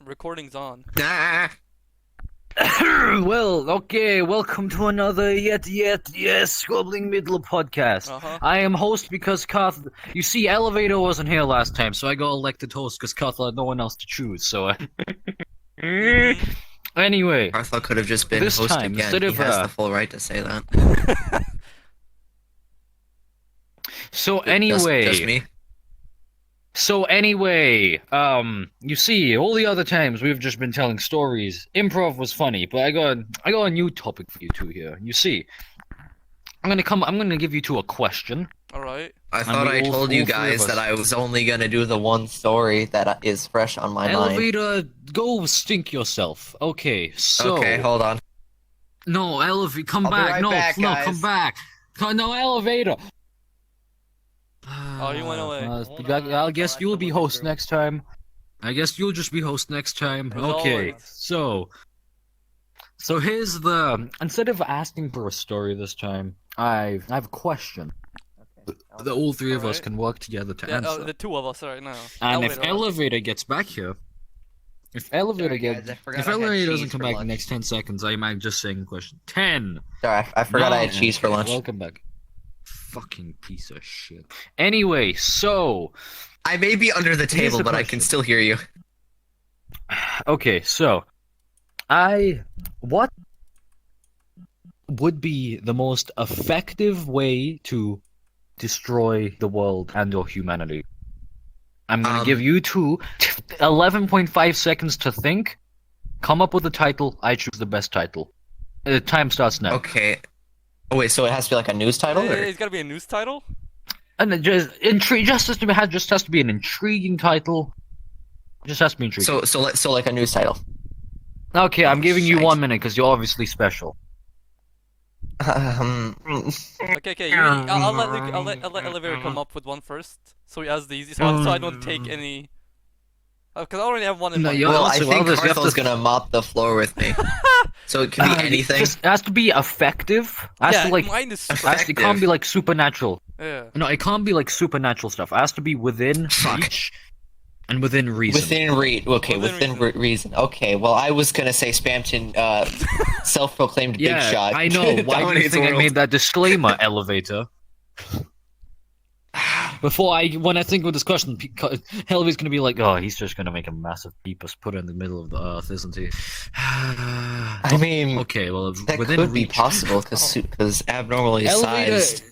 Recording's on. Ah, Well, okay, welcome to another yes, Squabbling Middle podcast. I am host because Kath, you see, Elevator wasn't here last time, so I got elected host because Kath had no one else to choose, so Anyway, Arthur could have just been This host time, again. instead He of, has uh, the full right to say that. so Just anyway, me. You see, all the other times we've just been telling stories. Improv was funny, but I got a new topic for you two here. You see, I'm gonna give you two a question. Alright. I thought I told you guys that I was only gonna do the one story that is fresh on my mind. Elevator, go stink yourself. Okay, so. Okay, hold on. No, Elevator, come I'll be back. right No, back, no, guys. come back. No, Elevator. Oh, he went away. I guess you'll be host next time. I guess you'll just be host next time. As Okay, always. so here's the. Instead of asking for a story this time, I have a question that all three of us Alright. can work together to answer. The two of us right now. And if Elevator. Elevator gets back here, if Elevator Sorry, gets, guys, I forgot if I had Elevator doesn't cheese come for back in the lunch. next 10 seconds, I might just saying question 10. Sorry, I forgot I had Nine. cheese for lunch. Welcome back. Fucking piece of shit. Anyway, so I may be under the Here's table, the but I question. can still hear you. okay, so what would be the most effective way to destroy the world and or humanity? I'm gonna give you two 11.5 seconds to think. Come up with a title. I choose the best title. Time starts now. Okay. Oh wait, so it has to be like a news title, or? It's gotta be a news title? And it just has to be an intriguing title. It just has to be intriguing. So like a news title. Okay, I'm giving you shite. 1 minute because you're obviously special. Okay. I'll let Elevator come up with one first. So he has the easiest one, so I don't take any. Because I already have one in No, mind. you're- Well, I also, think others, you have Arthur's to- gonna mop the floor with me. So it can be anything. It has to be effective. It has Yeah, to like. mine is super. Effect- It can't be like supernatural. Yeah. No, it can't be like supernatural stuff. It has to be within Fuck. reach and within reason. Within Within reason. Okay, well, I was gonna say Spamton, self-proclaimed yeah, big shot. I know. Why do you dominates think the I world. made that disclaimer, Elevator? When I think of this question, Helvy's gonna be like, "Oh, he's just gonna make a massive peepus, put it in the middle of the earth, isn't he?" I mean, Okay, well, that within could be reach. possible because abnormally Elevator, sized.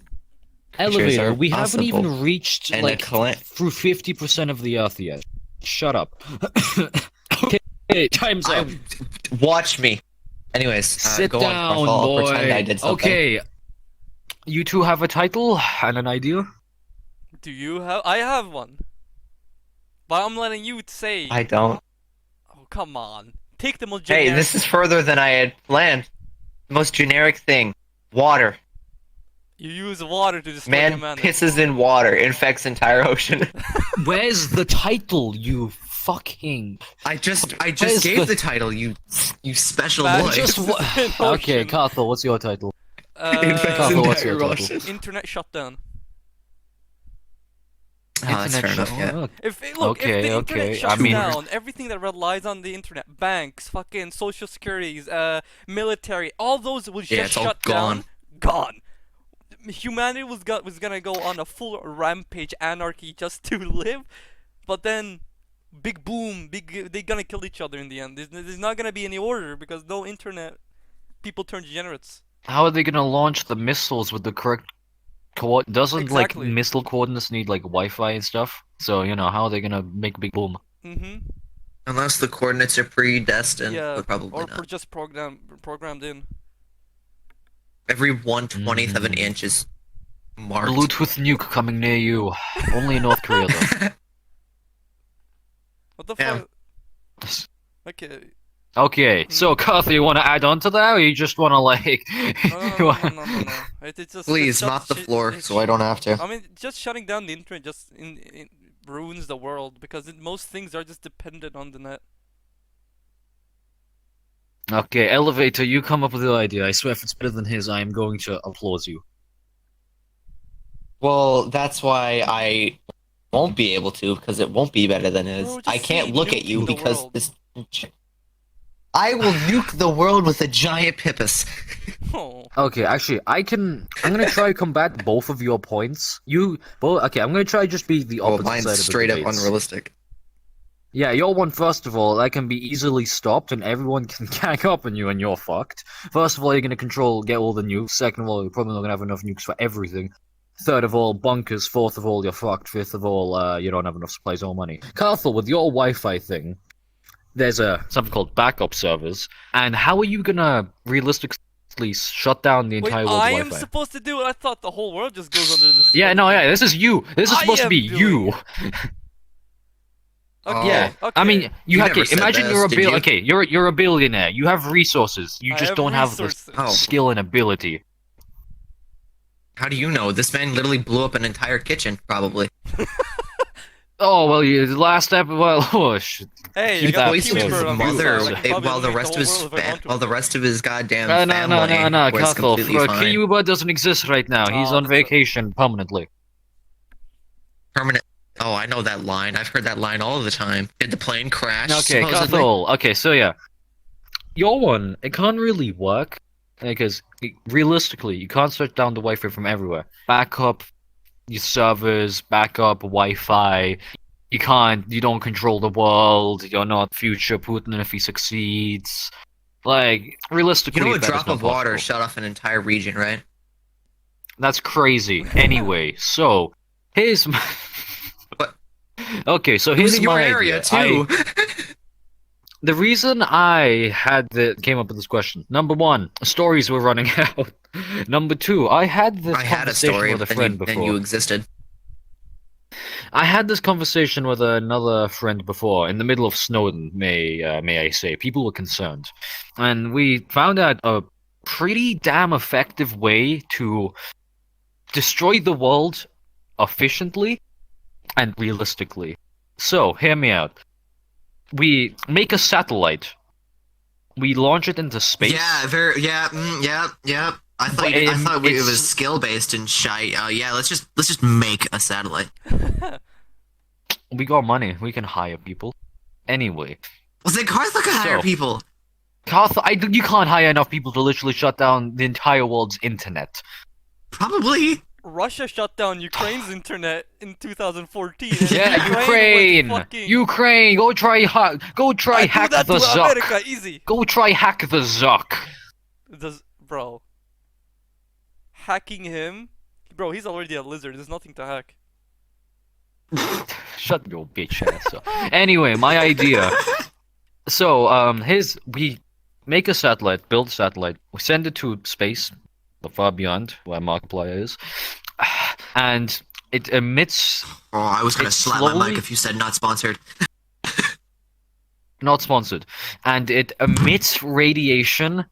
Elevator. are We haven't possible. even reached And like a clan- through 50% of the earth yet. Shut up. Okay, time's up. Watch me. Anyways, Sit go down, on, I'll boy. pretend I did something. Okay. You two have a title and an idea? Do you have? I have one. But I'm letting you say. I don't. Oh, come on. Take the most Hey, generic. this is further than I had planned. The most generic thing. Water. You use water to destroy Man humanity. pisses in water, infects entire ocean. Where's the title, you fucking... I just Where's gave the title, you special Man, boy. just- Just An Okay, ocean. Carthel, what's your title? Infects Carthel, what's your entire title? ocean. Internet shutdown. Oh, that's fair enough, yeah. Oh, If look, if Okay, the okay, internet shuts I mean- down, everything that relies on the internet, banks, fucking social securities, military, all those will Yeah, just it's all shut gone. down. Gone. Humanity was gonna go on a full rampage, anarchy, just to live, but then, big boom, they're gonna kill each other in the end. There's not gonna be any order because no internet. People turn degenerates. How are they gonna launch the missiles with the correct doesn't Exactly. like missile coordinates need like Wi-Fi and stuff? So, how are they gonna make big boom? Mm-hmm. Unless the coordinates are predestined, Yeah, but probably or not. just programmed in. Every 1/20th of an Mm. inch is marked. Bluetooth nuke coming near you. Only in North Korea though. What the Yeah. fuck? Okay. Okay, so Carthy, you wanna add on to that or you just wanna like No. It's just Please shut- mop the shit- floor it- so I don't have to. I mean, just shutting down the internet just ruins the world because most things are just dependent on the net. Okay, Elevator, you come up with the idea. I swear if it's better than his, I am going to applaud you. Well, that's why I won't be able to, because it won't be better than his. Bro, just I can't say look at you nuking the because world. this I will nuke the world with a giant pippus. Oh. Okay, actually, I'm gonna try to combat both of your points. Okay, I'm gonna try to just be the Oh, opposite mine's side of the straight up debates. unrealistic. Yeah, your one, first of all, that can be easily stopped and everyone can gang up on you and you're fucked. First of all, you're gonna get all the nukes. Second of all, you're probably not gonna have enough nukes for everything. Third of all, bunkers. Fourth of all, you're fucked. Fifth of all, you don't have enough supplies or money. Carthel, with your Wi-Fi thing, there's something called backup servers, and how are you gonna realistically shut down the Wait, entire world's I am Wi-Fi? supposed to do it? I thought the whole world just goes under this. Yeah, no, yeah, this is you. This is I supposed to am be doing you. it. Oh. Okay, Yeah, okay. I mean, you You have never okay, said imagine this, you're a did you? okay, you're a billionaire. You have resources. You I just have don't have the resources. Oh. skill and ability. How do you know? This man literally blew up an entire kitchen, probably. Oh well, the last episode. Well, oh shit. Hey, Keep I got that a Voice of keeper his on mother, my side. I can probably while the eliminate rest of his whole world if I want to. while the rest of his goddamn No, family was Cathal. completely fine. Cuba doesn't exist right now. He's Oh, on that's vacation permanently. Permanent. Oh, I know that line. I've heard that line all the time. Did the plane crash? Okay, supposedly? Cathal. Okay, so yeah, your one, it can't really work because realistically, you can't shut down the Wi-Fi from everywhere. Backup your servers, backup Wi-Fi. You don't control the world. You're not future Putin if he succeeds. Like, realistically, You know, a that is drop not of water possible. shut off an entire region, right? That's crazy. Anyway, so here's my... What? Okay, so It was here's in your my area idea. too. The reason I came up with this question: number one, stories were running out. Number two, I had this I had a conversation story, with a and friend you, before. and you existed. I had this conversation with another friend before, in the middle of Snowden, may I say. People were concerned. And we found out a pretty damn effective way to destroy the world efficiently and realistically. So, hear me out. We make a satellite. We launch it into space. Yeah, yeah. I thought But, it it's- was skill based and shite. Yeah, let's just make a satellite. We got money. We can hire people. Anyway. Well, then Carthel can hire So- people. You can't hire enough people to literally shut down the entire world's internet. Probably. Russia shut down Ukraine's internet in 2014. and Yeah, Ukraine Ukraine! was fucking... Ukraine! Go try I hack do that the to Zuck! America, easy. Go try hack the Zuck! Bro. Hacking him? Bro, he's already a lizard. There's nothing to hack. Shut your bitch ass up. Anyway, my idea. So, we make a satellite, build a satellite, we send it to space, far beyond where Markiplier is, and it emits, Oh, I was gonna It's slap my slowly- mic if you said not sponsored. not sponsored, and it emits radiation.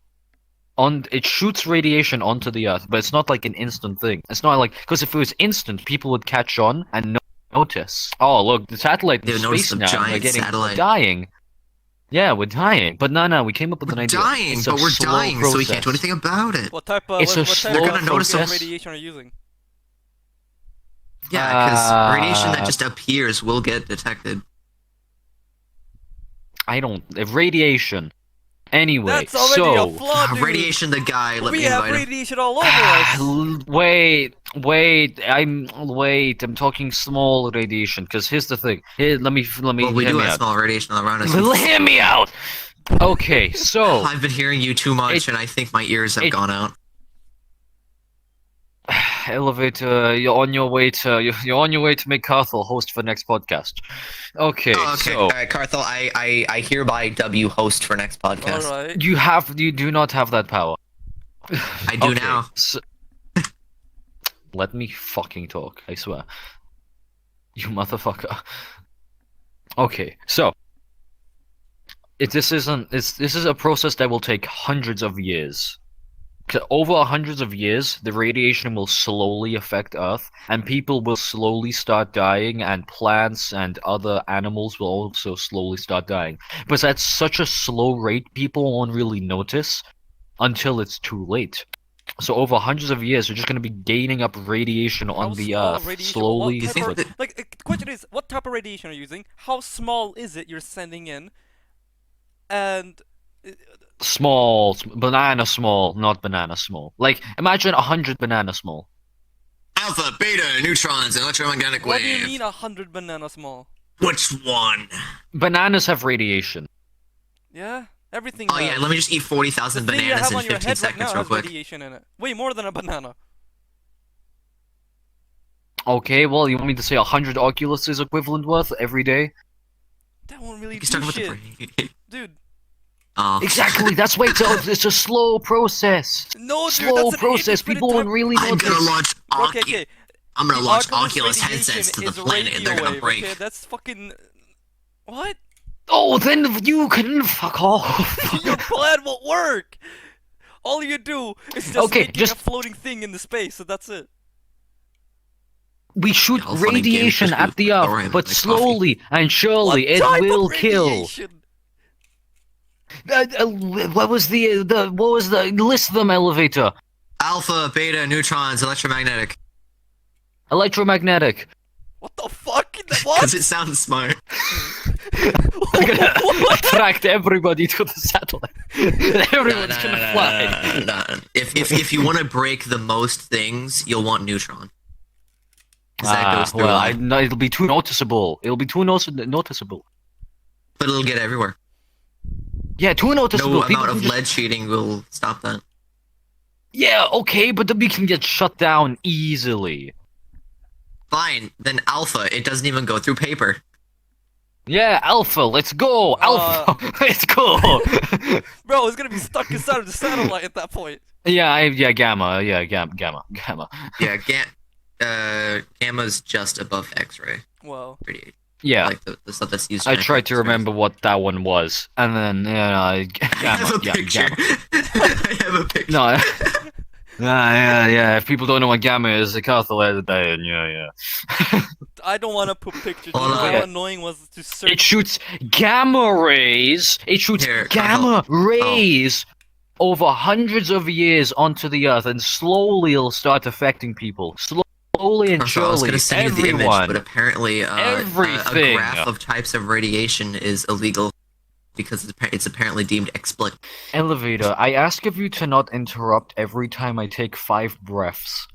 It shoots radiation onto the Earth, but it's not like an instant thing. It's not like, because if it was instant, people would catch on and notice. Oh, look, the satellite in They would notice space the now. We're giant satellite. dying. Yeah, we're dying. But no, we came up with an We're idea. dying, It's a but we're slow dying, so we can't do process. anything about it. What type of It's a what type slow They're gonna notice of process. radiation are you using? Yeah, because radiation that just appears will get detected. Radiation. Anyway, That's already so a flaw, dude. Radiation, the guy. Let we me have invite him. radiation all over us. wait. I'm talking small radiation. Because here's the thing. Here, let me. Well, we hear do me have out. small radiation around us. Hear me out. Okay, so I've been hearing you too much, It- and I think my ears have it- gone out. elevator, you're on your way to make Carthel host for next podcast. Okay, Oh, okay. so All right, Carthel, I hereby W host for next podcast. Alright. you do not have that power. I do Okay, now. so- let me fucking talk, I swear. You motherfucker. Okay, so this is a process that will take hundreds of years. Over hundreds of years, the radiation will slowly affect Earth, and people will slowly start dying, and plants and other animals will also slowly start dying. But at such a slow rate, people won't really notice until it's too late. So over hundreds of years, we're just going to be gaining up radiation on How the small Earth, radiation- slowly. what type think of- that- Like, the question is, what type of radiation are you using? How small is it you're sending in? and Small, banana small, not banana small. Like, imagine 100 banana small. Alpha, beta, neutrons, and electromagnetic what wave. do you mean 100 banana small? Which one? Bananas have radiation. Yeah, everything. Oh yeah, let me just eat 40,000 the thing you bananas have in on your 15 head right seconds now real has quick. radiation in it. Way more than a banana. Okay, well, you want me to say 100 Oculus is equivalent worth every day? That won't really He's do talking shit, about the brain. dude. Oh. Exactly, that's why it's a slow process. No, dude, Slow that's an process, infinite people won't time. really I'm notice. gonna launch Okay. I'm gonna The launch Oculus Oculus radiation headsets to the is planet and they're radio gonna wave, break. Okay, that's fucking. What? Oh, then you can fuck off. Your plan won't work. All you do is just Okay, making just- a floating thing in the space, so that's it. We shoot How funny radiation gamers at the do Earth, story but my slowly and surely What it type will of kill. radiation? What was the list them elevator? Alpha, beta, neutrons, electromagnetic. Electromagnetic. What the fuck? Because What? it sounds smart. I'm gonna attract everybody to the satellite. Everyone's gonna fly. Nah. If you want to break the most things, you'll want neutron. 'Cause that goes through all. No, it'll be too noticeable. It'll be too noticeable. But it'll get everywhere. Yeah, too noticeable. No People amount of can just- lead sheeting will stop that. Yeah, okay, but then we can get shut down easily. Fine, then alpha, it doesn't even go through paper. Yeah, Alpha, let's go! Alpha, let's go! Bro, it's gonna be stuck inside of the satellite at that point. yeah, Gamma, Gamma. Yeah, gamma's just above X-ray Wow. radiation. Yeah, Like the stuff that's used. I for tried to X-rays. remember what that one was, and then, I have Gamma, a picture. Gamma. I have a picture. No, yeah, if people don't know what Gamma is, the calculator, then, yeah. I don't want to put pictures. Oh, You know no. how Yeah. annoying was to search. It shoots gamma rays. It shoots Here, gamma rays over hundreds of years onto the Earth, and slowly it'll start affecting people. Slowly and I was surely, gonna send you the image, everyone. but apparently, a Everything. graph of types of radiation is illegal because it's apparently deemed explicit. Elevator, I ask of you to not interrupt every time I take 5 breaths.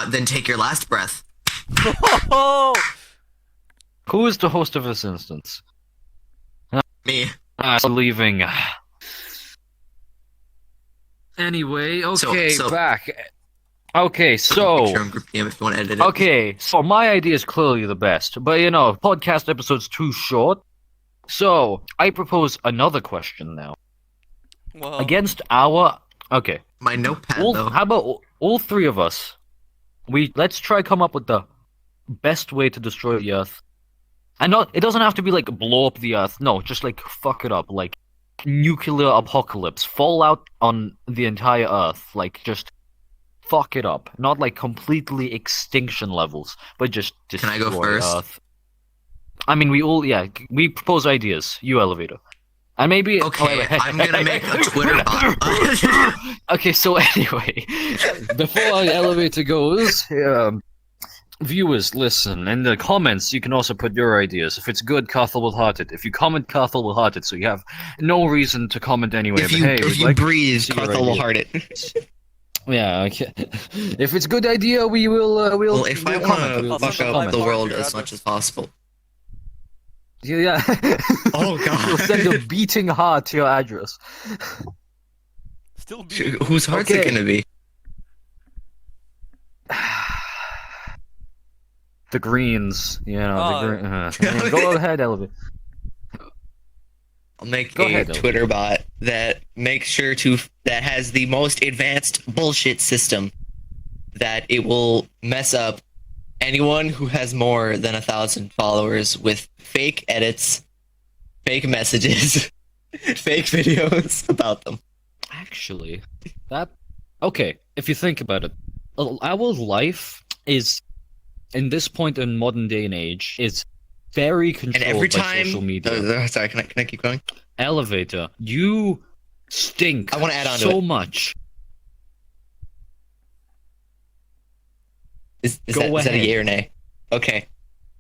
Then take your last breath. Oh! Who is the host of this instance? Me. I'm leaving. Anyway, okay, So- back. Okay, Picture so. on group DM if you want to edit it. Okay, so my idea is clearly the best, but podcast episode's too short. So, I propose another question now. Well, Against our. Okay. My notepad though. How about all 3 of us? Let's try come up with the best way to destroy the Earth. And it doesn't have to be like blow up the Earth. No, just like fuck it up, like nuclear apocalypse, fallout on the entire Earth, like just fuck it up. Not like completely extinction levels, but just Can I destroy go first? Earth. I mean, we propose ideas. You elevator. And maybe Okay, I'm gonna make a Twitter bot. Okay, so anyway, before our elevator goes, viewers, listen. In the comments, you can also put your ideas. If it's good, Carthel will heart it. If you comment, Carthel will heart it. So you have no reason to comment anyway. If but you, hey, if we'd you like to breathe, see your Carthel will idea. heart it. Yeah, okay. If it's a good idea, we will. Well, if I we'll want comment. to We'll fuck send up a the live world marker as at much us. as possible. Yeah. Oh, God. We'll send a beating heart to your address. still be. Whose heart's Okay. it gonna be? The greens, Oh. Go ahead, elevator. I'll make Go a ahead, Dylan. Twitter bot that makes sure that has the most advanced bullshit system that it will mess up anyone who has more than 1,000 followers with fake edits, fake messages, fake videos about them. Actually, okay. If you think about it, our life is, in this point in modern day and age, is very And controlled every by time, social media. sorry, can I keep going? Elevator, you stink. I wanna add on to so it. much. Is Go that a ahead. yay or nay? Okay.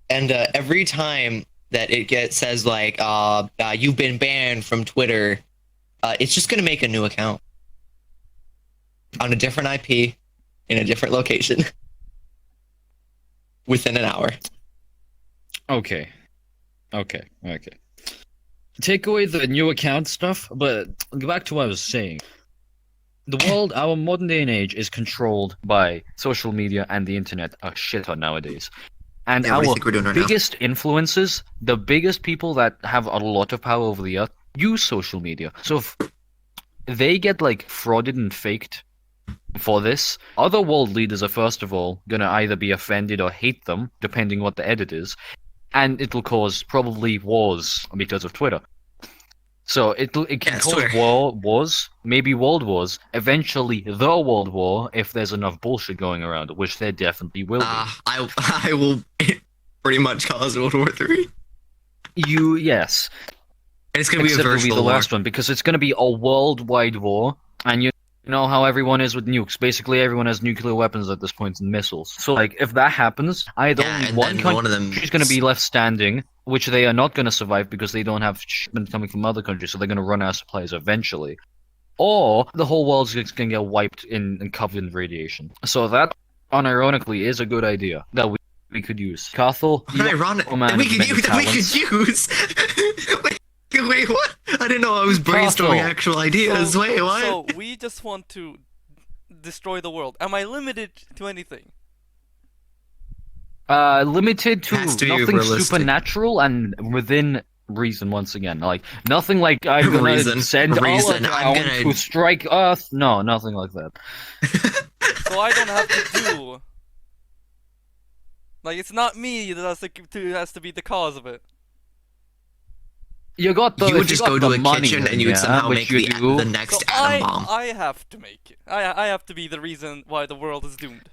And every time that says like you've been banned from Twitter, it's just gonna make a new account on a different IP in a different location within an hour. Okay. Take away the new account stuff, but go back to what I was saying. The world, our modern day and age, is controlled by social media and the internet a shit ton nowadays. And Yeah, what do you our think we're doing right now? biggest influencers, the biggest people that have a lot of power over the earth, use social media. So if they get like frauded and faked for this, other world leaders are first of all gonna either be offended or hate them, depending what the edit is, and it'll cause probably wars because of Twitter. So it can it's cause Twitter. wars, maybe world wars, eventually the world war if there's enough bullshit going around, which there definitely will be. I will pretty much cause World War III. Yes. And it's gonna be a Except it'll be virtual the war. last one because it's going to be a worldwide war, and you know how everyone is with nukes. Basically, everyone has nuclear weapons at this point and missiles. So, like, if that happens, either Yeah, only and one then one of them country is going to be left standing, which they are not going to survive because they don't have shipment coming from other countries, so they're going to run out of supplies eventually. Or the whole world's going to get wiped and covered in radiation. So that, unironically, is a good idea that we could use. Carthel, you Ironic. are a man That we of could many use. That we talents. could use. Wait, what? I didn't know I was brainstorming Carthel. actual ideas. Wait, what? So we just want to destroy the world. Am I limited to anything? Limited to Has to be nothing realistic. supernatural and within reason once again. Like nothing like I'm gonna Reason. send all Reason. down I'm gonna- to strike Earth. No, nothing like that. So I don't have to do. Like it's not me that has to be the cause of it. You got the You would if just got go to the a money, kitchen and you would yeah, somehow which make you do. the So next atom bomb. I have to make it. I have to be the reason why the world is doomed.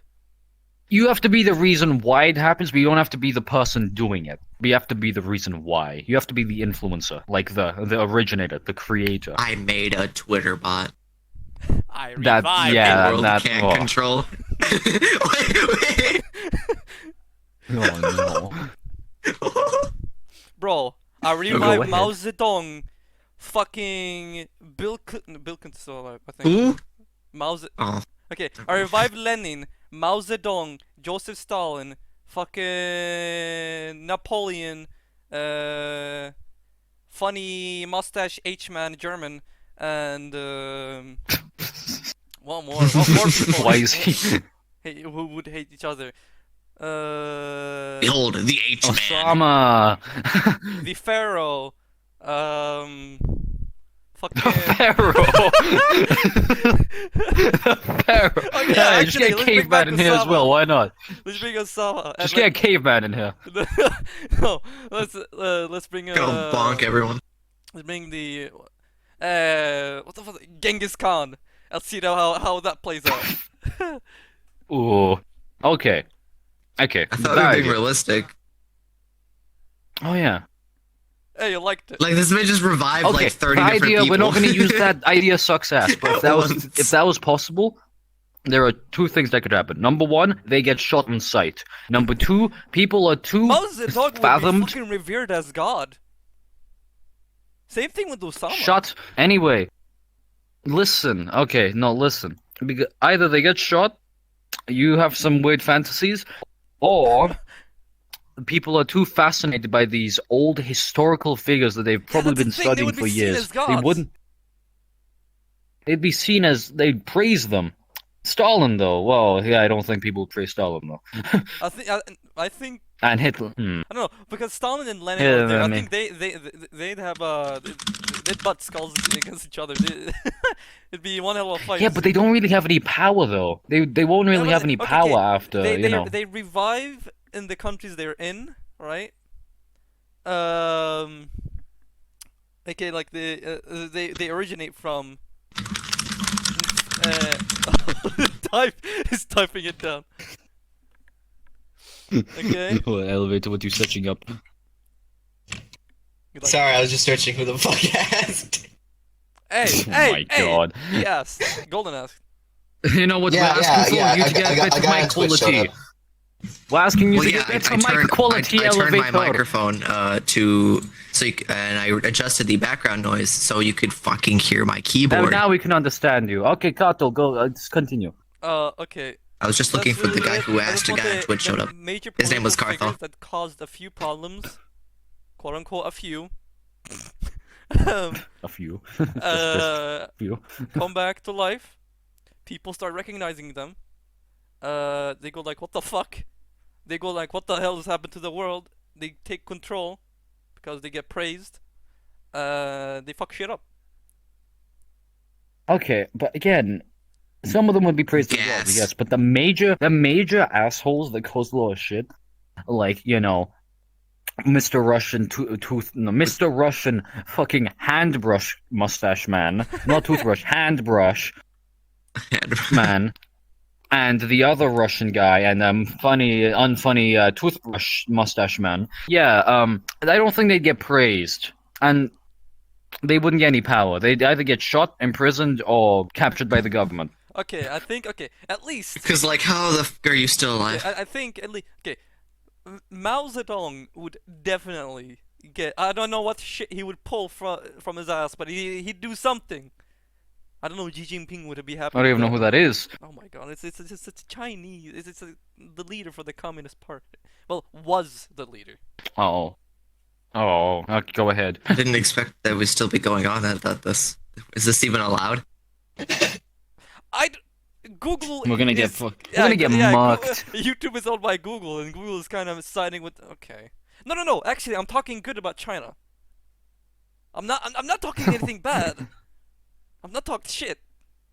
You have to be the reason why it happens, but you don't have to be the person doing it. But you have to be the reason why. You have to be the influencer, like the originator, the creator. I made a Twitter bot. I That- revive yeah, the the world that- can't oh. control. wait. Oh no. Bro, I go revive ahead. Mao Zedong, fucking Bill Clinton's still alive, I think. Who? Mao Ze- Oh. Okay, I revived Lenin, Mao Zedong, Joseph Stalin, fucking Napoleon, funny mustache H-man German, and one more people Why is he? who would hate each other. Behold, the H-Man. Osama. The Pharaoh, fucking. Pharaoh. Pharaoh. Oh, yeah, Yeah, just actually, get a let's bring caveman back in here as Osama. well. Why not? Let's bring Osama. Just get a caveman in here. No, let's bring Go bonk everyone. let's bring the what the fuck, Genghis Khan. Let's see how that plays out. Ooh. Okay. Okay. I thought we that were being idea. realistic. Oh yeah. Hey, you liked it. Like this may just revive Okay. like 30 the different idea people. we're not going to use that idea sucks ass. But if that was possible, there are two things that could happen. Number one, they get shot on sight. Number two, people are too Mao Zedong would be fathomed. fucking revered as god. Same thing with Osama. Shot. Anyway, listen. Okay, no, listen. Because either they get shot, you have some weird fantasies, or people are too fascinated by these old historical figures that they've probably that's the been thing, they studying would be for seen years. as They gods. wouldn't. They'd be seen as they'd praise them. Stalin, though, well, yeah, I don't think people would praise Stalin though. I think And Hitler. I don't know because Stalin and Lenin Yeah, were there. I I mean- think they'd have they'd butt skulls against each other. It'd be one hell of a fight. Yeah, but they don't really have any power though. They won't really but have any okay, power okay, after you know. they revive in the countries they're in, right? Okay, like they originate from. He's typing it down. Okay. Elevator, what you searching up? Like, Sorry, I was just searching who the fuck asked. Hey, Oh hey, my hey. God. Yes, Golden asked. You know what Yeah, we're asking for? yeah, you I to get got- a bit I of got my on Twitch, showed quality. up. We're asking you Well, to yeah, get better mic quality I turned my elevator. microphone and I adjusted the background noise so you could fucking hear my keyboard. Now we can understand you. Okay, Kato, go. Just continue. Okay. I was just looking That's for the really guy it. who I asked just a want guy on Twitch the showed up. major His name was political Carthel. figures that caused a few problems, quote unquote, a few. A few. Just Uh, few. come back to life. People start recognizing them. They go like, "What the fuck?" They go like, "What the hell has happened to the world?" They take control because they get praised. They fuck shit up. Okay, but again, some of them would be praised as well, Yes. yes. But the major assholes that cause a lot of shit, like Mr. Mr. Russian fucking handbrush mustache man, not toothbrush, handbrush man, and the other Russian guy, and unfunny toothbrush mustache man. Yeah, I don't think they'd get praised, and they wouldn't get any power. They'd either get shot, imprisoned, or captured by the government. Okay, I think at least. Because, like, how the fuck are you still alive? I think at least Mao Zedong would definitely get. I don't know what shit he would pull from his ass, but he'd do something. I don't know. Xi Jinping would be happy. I don't even know who that is. Oh my god! It's Chinese. It's the leader for the Communist Party. Well, was the leader. Oh. Okay, go ahead. I didn't expect that we'd still be going on about this. Is this even allowed? Google. We're gonna is, we're gonna get mocked. YouTube is owned by Google, and Google is kind of siding with. Okay. No. Actually, I'm talking good about China. I'm not talking anything bad. I'm not talking shit.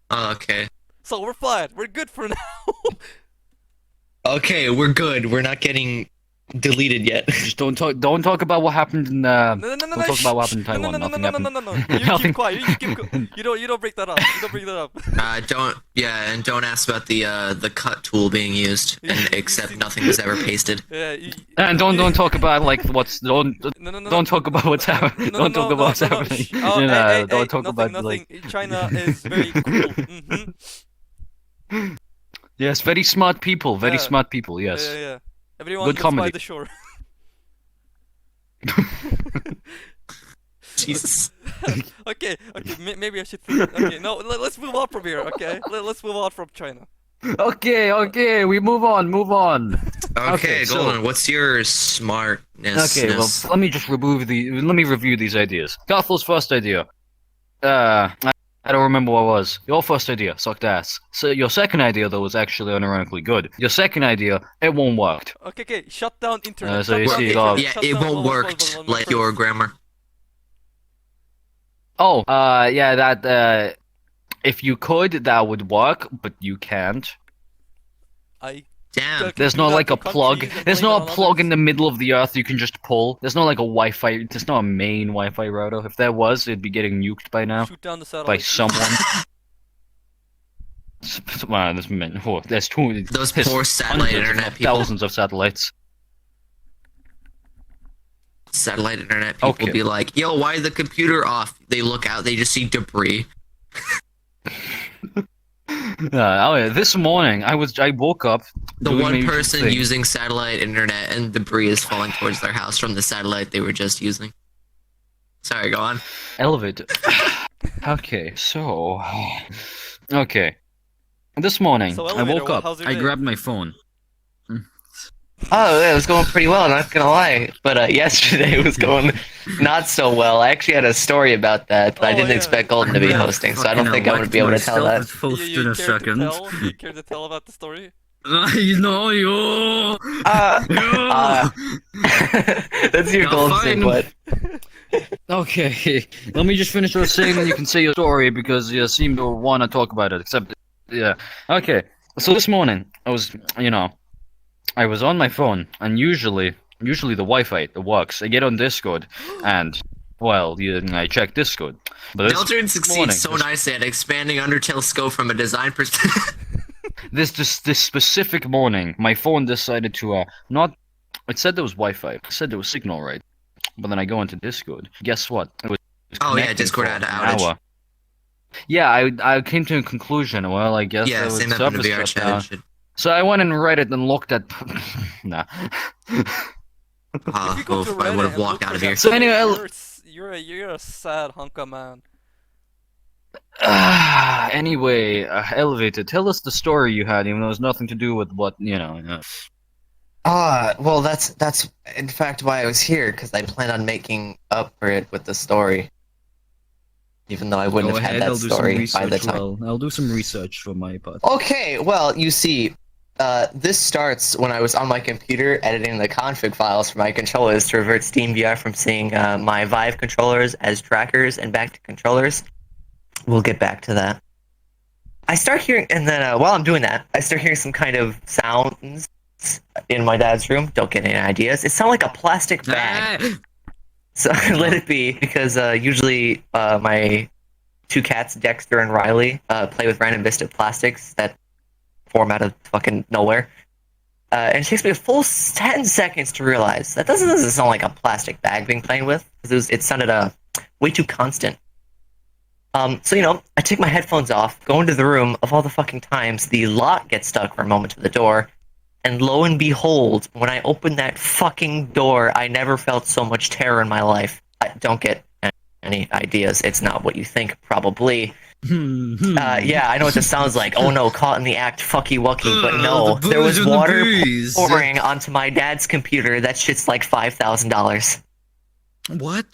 Oh, okay. So we're fine. We're good for now. Okay, we're good. We're not getting deleted yet. Just don't talk about what happened in No. don't talk about what happened in Taiwan. No. Nothing happened. You Nothing. keep quiet. You don't break that up. You don't break that up. Don't ask about the cut tool being used, and except nothing was ever pasted. Yeah. And don't talk about like what's don't talk about what's happening. No, Don't talk about what's happening. Shh. Oh, hey, Don't talk nothing, about nothing. like. China is very cool. Yes, very smart people. Very Yeah. smart people. Yes. Yeah. Everyone Good lives by comedy. the shore. Jesus. Okay. Maybe I should think. Okay, no. Let's move on from here. Okay, let's move on from China. Okay. We move on. Okay, so- Golden, what's your smartness? Okay, well, let me just review these ideas. Garthel's first idea. I don't remember what it was. Your first idea sucked ass. So your second idea, though, was actually unironically good. Your second idea, it won't work. Okay. Shut down internet. So you Shut see, down internet. Yeah, Shut it down won't all- work all- like your grammar. Oh, yeah, that, if you could, that would work, but you can't. Damn. There's not like a plug. There's not a plug in the middle of the earth you can just pull. There's not like a Wi-Fi. There's not a main Wi-Fi router. If there was, it'd be getting nuked by now. Shoot down the satellite. By someone. Wow, there's two. Those there's poor satellite hundreds, if internet not people. thousands of satellites. Satellite internet people Okay. be like, yo, why is the computer off? They look out, they just see debris. This morning I woke up. The doing one my usual person thing. using satellite internet and debris is falling towards their house from the satellite they were just using. Sorry, go on. Elevator. Okay, so. Okay. This morning, So, I elevator, woke up. how's your I day? grabbed my phone. Oh, it was going pretty well, not gonna lie. But yesterday it was going not so well. I actually had a story about that, but I Oh, didn't yeah. expect Golden to be hosting, so I don't think I'm gonna be able to tell that. You care to tell about the story? You know you. That's your Yeah, golden fine. what? Okay, let me just finish what I was saying, then you can say your story because you seem to want to talk about it. Except, yeah. Okay, so this morning I was on my phone, and usually the Wi-Fi it works. I get on Discord, and I check Discord. But Deltarune morning, succeeds so nicely at expanding Undertale's scope from a design perspective. this specific morning, my phone decided to not. It said there was Wi-Fi. It said there was signal, right? But then I go into Discord. Guess what? It was Oh, yeah, connecting Discord for had an an outage. hour. Yeah, I came to a conclusion. Well, I guess Yeah, there was same happened to service VR shut chat down. and shit. So I went and Reddit and looked at. Nah. If you go to I Reddit would have and walked look out for of that here. So shit, anyway, you're a sad hunk of man. Anyway, Elevator, tell us the story you had, even though it's nothing to do with what you know. Well, that's in fact why I was here, because I plan on making up for it with the story. Even though I wouldn't Go have had ahead. that I'll do some story by the research. time. Well, I'll do some research for my part. Okay, well, you see, this starts when I was on my computer editing the config files for my controllers to revert SteamVR from seeing my Vive controllers as trackers and back to controllers. We'll get back to that. I start hearing, and then while I'm doing that, I start hearing some kind of sounds in my dad's room. Don't get any ideas. It sounded like a plastic bag. So I let it be, because usually my two cats, Dexter and Riley, play with random biscuit plastics that form out of fucking nowhere. And it takes me a full 10 seconds to realize that doesn't sound like a plastic bag being played with, because it sounded way too constant. So, I take my headphones off, go into the room. Of all the fucking times, the lock gets stuck for a moment to the door, and lo and behold, when I opened that fucking door, I never felt so much terror in my life. Don't get any ideas. It's not what you think, probably. Yeah, I know what this sounds like. Oh no, caught in the act, fucky wucky. But no, there was water pouring onto my dad's computer. That shit's like $5,000. What?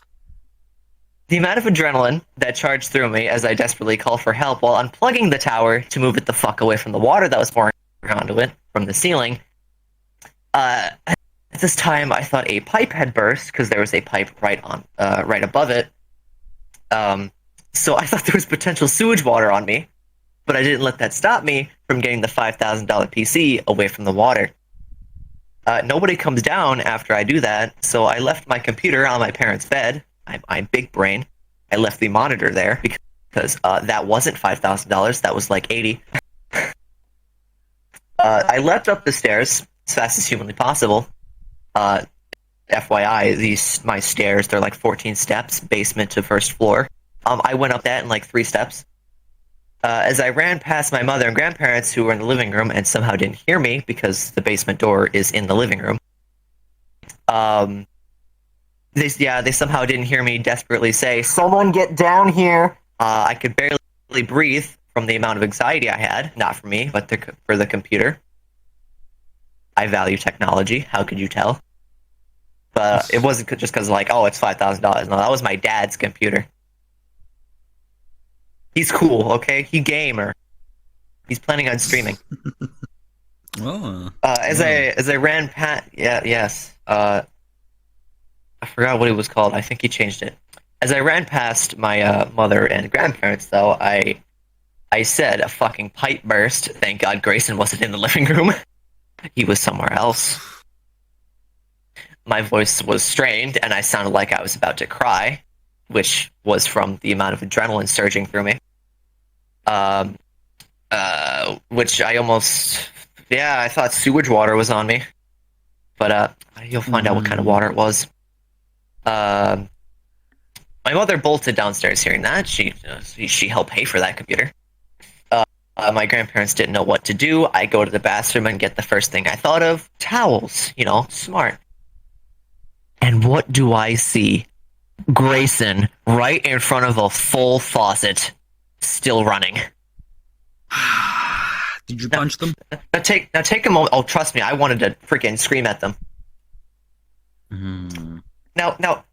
The amount of adrenaline that charged through me as I desperately call for help while unplugging the tower to move it the fuck away from the water that was pouring onto it from the ceiling. At this time, I thought a pipe had burst, because there was a pipe right above it. So I thought there was potential sewage water on me, but I didn't let that stop me from getting the $5,000 PC away from the water. Nobody comes down after I do that, so I left my computer on my parents' bed. I'm big brain. I left the monitor there because that wasn't $5,000. That was like 80. I leapt up the stairs as fast as humanly possible. FYI, my stairs, they're like 14 steps, basement to first floor. I went up that in like 3 steps. As I ran past my mother and grandparents, who were in the living room and somehow didn't hear me because the basement door is in the living room. They somehow didn't hear me desperately say, "Someone get down here!" I could barely breathe from the amount of anxiety I had. Not for me, but for the computer. I value technology. How could you tell? But it wasn't just because, like, oh, it's $5,000. No, that was my dad's computer. He's cool, okay? He gamer. He's planning on streaming. As I ran past, yes. I forgot what it was called. I think he changed it. As I ran past my mother and grandparents, though, I said a fucking pipe burst. Thank God Grayson wasn't in the living room. He was somewhere else. My voice was strained, and I sounded like I was about to cry, which was from the amount of adrenaline surging through me. Which I almost... Yeah, I thought sewage water was on me. But you'll find out what kind of water it was. My mother bolted downstairs hearing that. She helped pay for that computer. My grandparents didn't know what to do. I go to the bathroom and get the first thing I thought of. Towels. Smart. And what do I see? Grayson right in front of a full faucet, still running. Did you punch them? Now take a moment. Oh, trust me, I wanted to freaking scream at them. Now,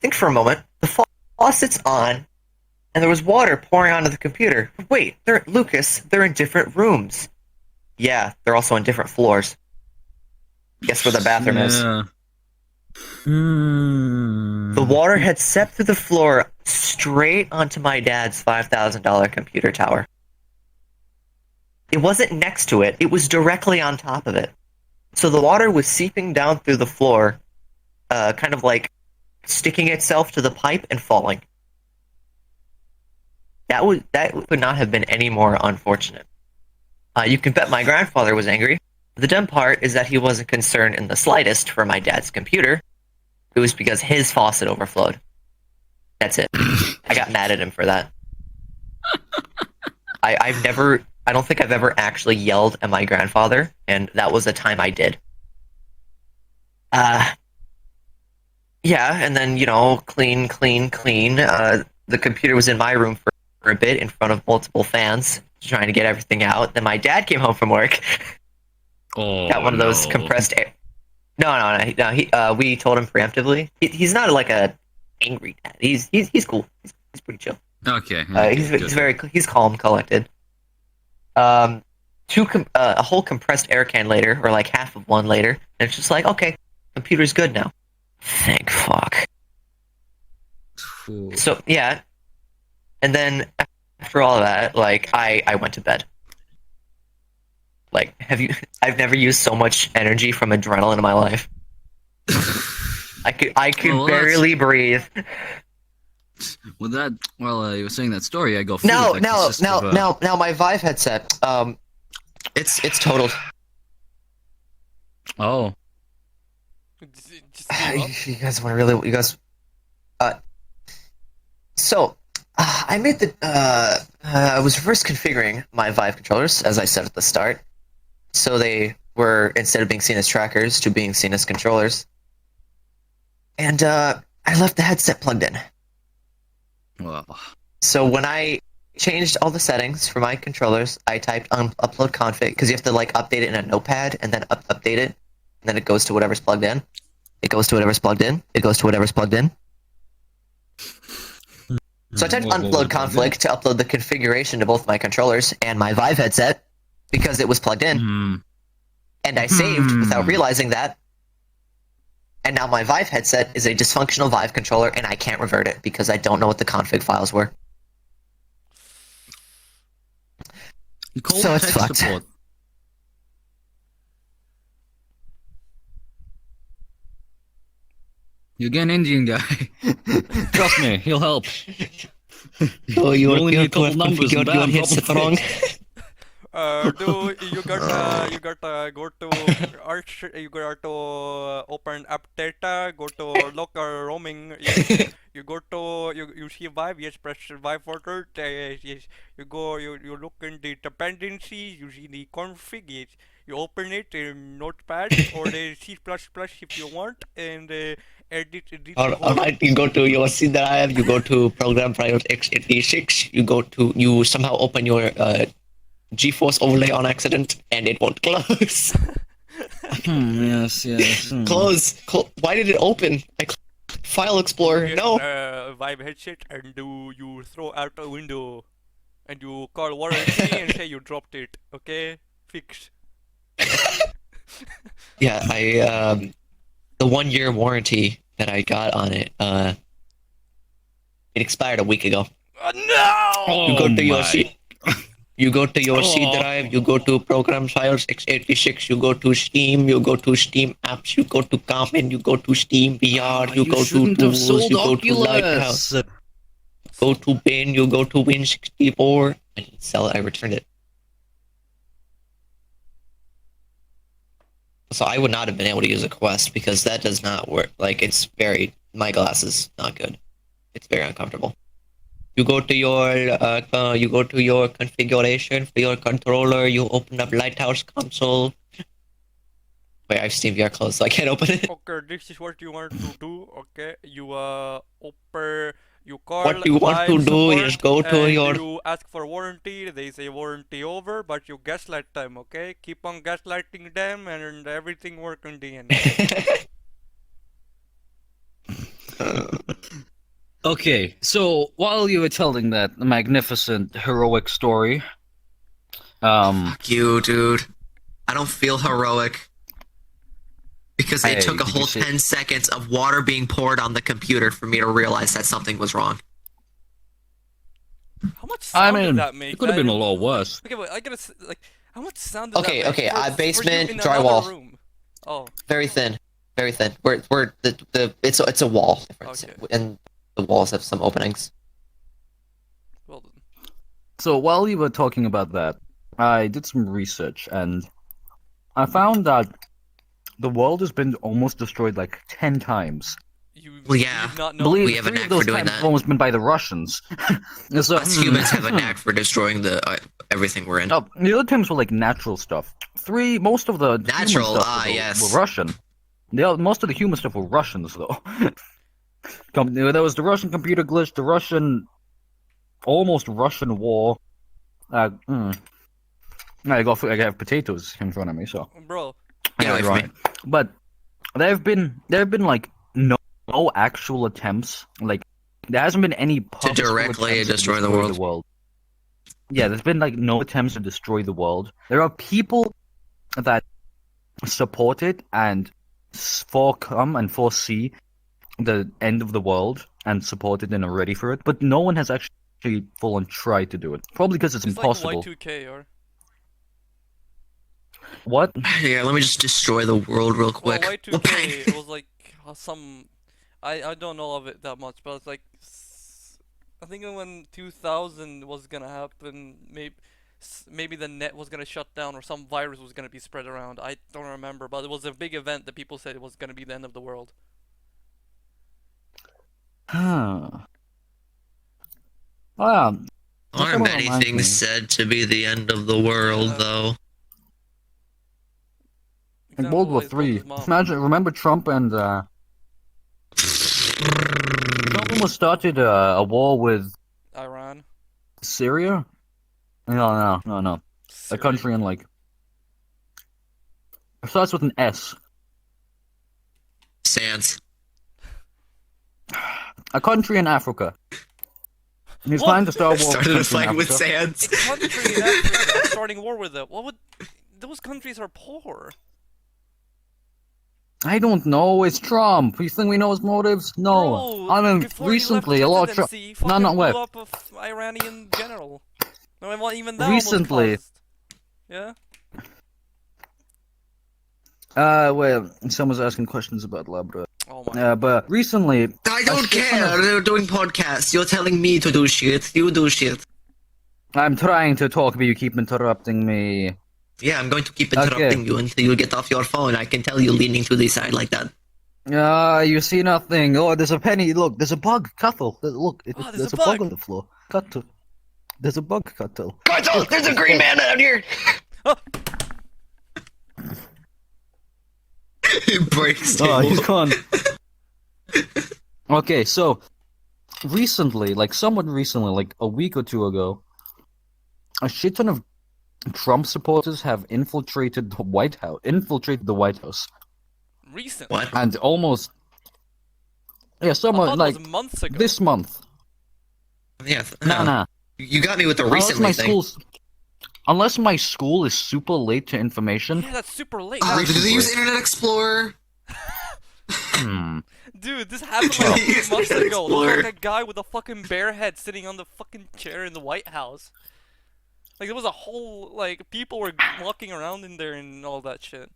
think for a moment. The faucet's on, and there was water pouring onto the computer. Wait, they're in different rooms. Yeah, they're also on different floors. Guess where the bathroom is? The water had seeped through the floor straight onto my dad's $5,000 computer tower. It wasn't next to it. It was directly on top of it. So the water was seeping down through the floor, kind of like sticking itself to the pipe and falling. That could not have been any more unfortunate. You can bet my grandfather was angry. The dumb part is that he wasn't concerned in the slightest for my dad's computer. It was because his faucet overflowed. That's it. I got mad at him for that. I've I don't think I've ever actually yelled at my grandfather, and that was the time I did. Yeah, and then clean, clean, clean. The computer was in my room for a bit in front of multiple fans, trying to get everything out. Then my dad came home from work. Oh, Got one of those compressed air. No. We told him preemptively. He's not like a angry dad. He's cool. He's pretty chill. Okay. He's calm, collected. A whole compressed air can later, or like half of one later, and it's just like, okay, computer's good now. Thank fuck. Ooh. So yeah, and then after all of that, like I went to bed. Like, I've never used so much energy from adrenaline in my life. I could Well, barely breathe. With that, while you were saying that story, I go. Now my Vive headset. It's totaled. Oh. Just give up. You guys want to really? You guys. So, I made the. I was first configuring my Vive controllers, as I said at the start, so they were, instead of being seen as trackers, to being seen as controllers. And I left the headset plugged in. Well. So when I changed all the settings for my controllers, I typed upload config, because you have to like update it in a notepad and then update it, and then it goes to whatever's plugged in. It goes to whatever's plugged in. It goes to whatever's plugged in. So I typed upload config to upload the configuration to both my controllers and my Vive headset because it was plugged in. And I saved without realizing that. And now my Vive headset is a dysfunctional Vive controller, and I can't revert it because I don't know what the config files were. So it's fucked. Support. You get an Indian guy. Trust me, he'll help. Oh, You only need a couple numbers and bam, headset problem wrong. You gotta go to Arch. You gotta open app data. Go to local roaming. Yes. You go to you see Vive. Yes, press Vive folder. Yes. You go. You look in the dependencies. You see the config. Yes. You open it in Notepad or the C++ if you want, and edit. Alright, you go to your C drive. You go to program prior x86. You somehow open your GeForce overlay on accident, and it won't close. Yes. Close. Why did it open? File Explorer. No. Vive headset, and you throw out a window, and you call warranty and say you dropped it. Okay, fix. Yeah, the 1 year warranty that I got on it, it expired a week ago. No! You go to your C. You go to your C drive, you go to Program Files x86, you go to Steam, you go to Steam Apps, you go to Common, you go to Steam VR, you go to Tools, you go to Lighthouse, go to Bin, you go to Win64. I didn't sell it, I returned it. So I would not have been able to use a Quest because that does not work. Like, my glass is not good. It's very uncomfortable. You go to your configuration for your controller. You open up Lighthouse console. Wait, I have Steam VR closed, so I can't open it. Okay, this is what you want to do. Okay, you call. What you want to do is go to your. You ask for warranty. They say warranty over, but you gaslight them. Okay, keep on gaslighting them, and everything work in the end. Okay, so while you were telling that magnificent heroic story, Fuck you, dude. I don't feel heroic. Because it took a whole 10 seconds of water being poured on the computer for me to realize that something was wrong. How much sound did that make? It could have been a lot worse. Okay, wait, I gotta how much sound did that make? Okay, basement, for you in drywall. another room? Oh. Very thin. It's a wall. Okay. And the walls have some openings. Well then. So while you were talking about that, I did some research, and I found that the world has been almost destroyed like 10 times. Well, yeah. you've not I known. believe We have a 3 knack of those for doing times that. have almost been by the Russians. So, Us humans have a knack for destroying the everything we're in. Oh, the other times were like natural stuff. Most of the human Natural, stuff were yes. Russian. Most of the human stuff were Russians, though. There was the Russian computer glitch, the almost Russian war. I have potatoes in front of me, so Bro, Get away from me. But there have been like no actual attempts. Like there hasn't been any purposeful directly attempts destroy to the destroy world. Yeah, there's been like no attempts to destroy the world. There are people that support it and foresee the end of the world and support it and are ready for it, but no one has actually full on tried to do it. Probably because it's impossible. like Y2K or What? Yeah, let me just destroy the world real quick. well, Y2K was like some. I don't know of it that much, but it's like I think when 2000 was gonna happen, maybe the net was gonna shut down or some virus was gonna be spread around. I don't remember, but it was a big event that people said it was gonna be the end of the world. Huh. Oh, yeah. Aren't many things said to be the end of the world, Yeah. though? In World War III, remember Trump and Trump almost started a war with Iran. Syria? No. A Syria. country in like it starts with an S. Sans. A country in Africa. And he's What? planning to start a war Started a with fight with Africa. Sans. A country in Africa starting war with it. What would? Those countries are poor. I don't know. It's Trump. You think we know his motives? No. Bro, I mean, before recently he a left lot of Trump. presidency, he No, fucking not blew left. up a Iranian general. No, well, even that almost Recently. caused- Yeah. Well, someone's asking questions about Labra. Oh my. But recently, I don't shit ton care. of- They're doing podcasts. You're telling me to do shit. You do shit. I'm trying to talk, but you keep interrupting me. Yeah, I'm going to keep interrupting you until you get off your phone. I can tell you leaning to the side like that. You see nothing. Oh, there's a penny. Look, there's a bug. Cuttle. Look, Oh, there's a bug on the floor. Cuttle. There's a bug, Cuttle. Cuttle, there's a green man down here. He breaks Oh, he's table. gone. Okay, so recently, somewhat recently, like a week or two ago, a shit ton of Trump supporters have infiltrated the White House. Recent. What? And almost, yeah, I somewhat thought like it was months ago. this month. Yeah. Nah. You got me with the Unless recently thing. unless my school is super late to information. Yeah, that's super late. Did they use Internet Explorer? Dude, this happened like a few months Internet ago. There's Explorer. like a guy with a fucking bear head sitting on the fucking chair in the White House. Like there was a whole people were walking around in there and all that shit.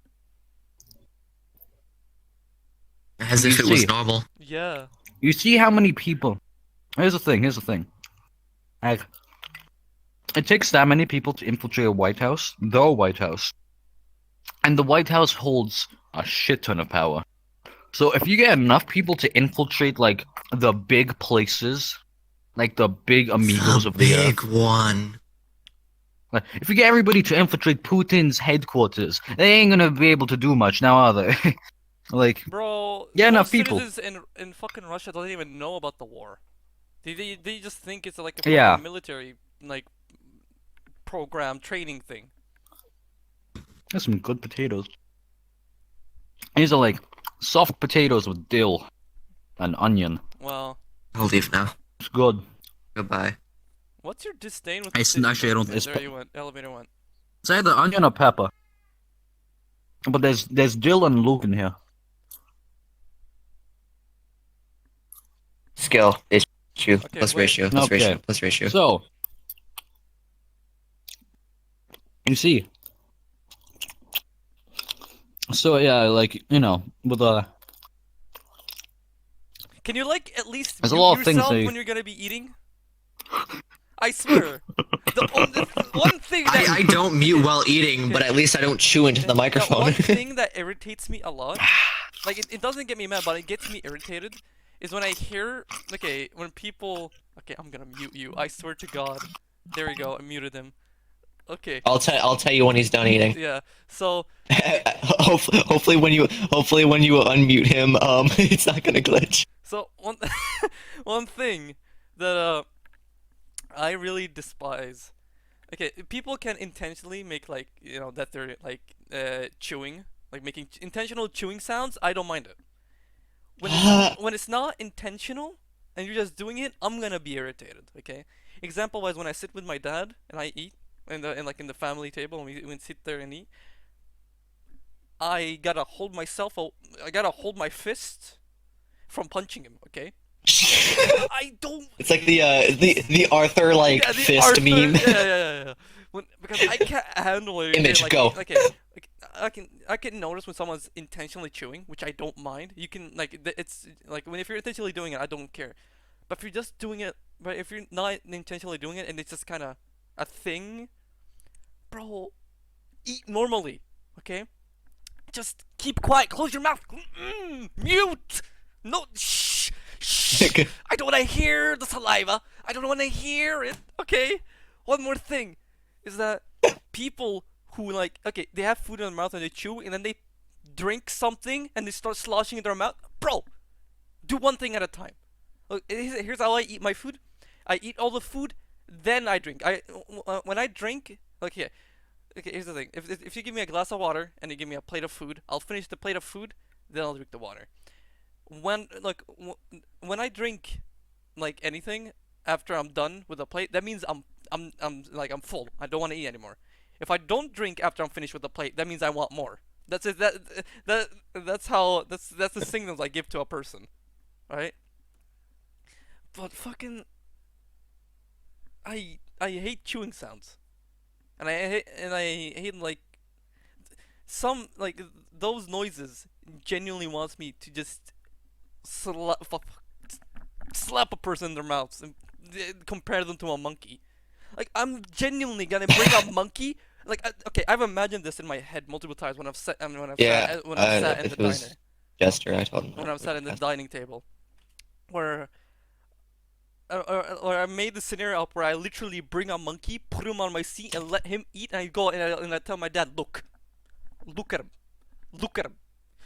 As if You it was see. normal. Yeah. You see how many people? Here's the thing. Like, it takes that many people to infiltrate the White House, and the White House holds a shit ton of power. So if you get enough people to infiltrate the big places, like the big amigos of the earth, big one. like, if you get everybody to infiltrate Putin's headquarters, they ain't gonna be able to do much now, are they? Bro, Yeah, enough most people. citizens in fucking Russia don't even know about the war. They just think it's like a Yeah. fucking military program training thing. There's some good potatoes. These are soft potatoes with dill and onion. Well, I'll leave now. It's good. Goodbye. what's your disdain with I the s- city? actually, I don't- it's There you went. Elevator went. It's either onion or pepper. But there's dill and Luke in here. Skill. Issue. Okay, Plus wait. ratio. Plus Okay. ratio. Plus ratio. So, you see. So yeah, with Can you at least There's a mute lot of things yourself that you- when you're gonna be eating? I swear. The one thing that I don't mute while eating, but at least I don't chew into the the microphone. one thing that irritates me a lot, like it doesn't get me mad, but it gets me irritated, is when I hear when people I'm gonna mute you. I swear to God. There we go. I muted him. Okay. I'll tell you when he's done eating. Yeah. So hopefully when you unmute him, it's not gonna glitch. so one thing that I really despise. Okay, people can intentionally make that they're chewing, like making intentional chewing sounds. I don't mind it. When it's not intentional and you're just doing it, I'm gonna be irritated. Okay. Example wise, when I sit with my dad and I eat in the family table and we sit there and eat, I gotta hold myself. I gotta hold my fist from punching him. Okay. I don't. It's like the Arthur The fist Arthur, meme. Yeah. Because I can't handle it. Image, go. I can notice when someone's intentionally chewing, which I don't mind. You can it's like if you're intentionally doing it, I don't care. But if you're just doing it, but if you're not intentionally doing it and it's just kind of a thing, bro, eat normally, okay? Just keep quiet. Close your mouth. Mute. No. Shh. I don't want to hear the saliva. I don't want to hear it. Okay. One more thing is that people who they have food in their mouth and they chew and then they drink something and they start sloshing in their mouth. Bro, do one thing at a time. Look, here's how I eat my food. I eat all the food, then I drink. When I drink, okay, here's the thing. If you give me a glass of water and you give me a plate of food, I'll finish the plate of food, then I'll drink the water. When I drink anything after I'm done with the plate, that means I'm full. I don't want to eat anymore. If I don't drink after I'm finished with the plate, that means I want more. That's it. That's the signals I give to a person, right? But fucking, I hate chewing sounds, and I hate some those noises. Genuinely wants me to just slap a person in their mouths and compare them to a monkey. I'm genuinely gonna bring a monkey. I've imagined this in my head multiple times when I've sat in the diner. Jester, I told him. When I've sat in the dining table, where I made the scenario up where I literally bring a monkey, put him on my seat, and let him eat, and I go and I tell my dad, look at him,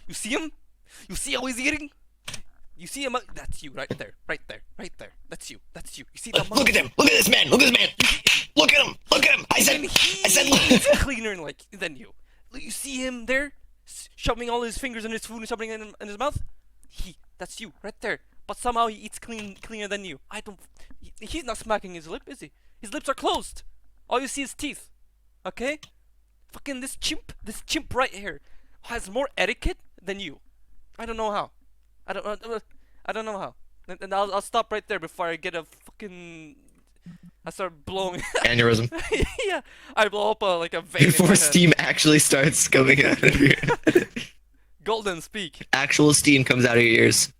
you see him, you see how he's eating. You see him? That's you, right there. That's you. You see that? Look at him! Look at this man! Look at this man! Look at him! I said. He's cleaner than you. You see him there, shoving all his fingers in his food and shoving it in his mouth. That's you, right there. But somehow he eats cleaner than you. He's not smacking his lip, is he? His lips are closed. All you see is teeth. Okay? Fucking this chimp right here has more etiquette than you. I don't know how. I don't know how. And I'll stop right there before I get a fucking. I start blowing. Aneurysm. Yeah, I blow up a vein. Before steam actually starts coming out of your head. Golden, speak. Actual steam comes out of your ears.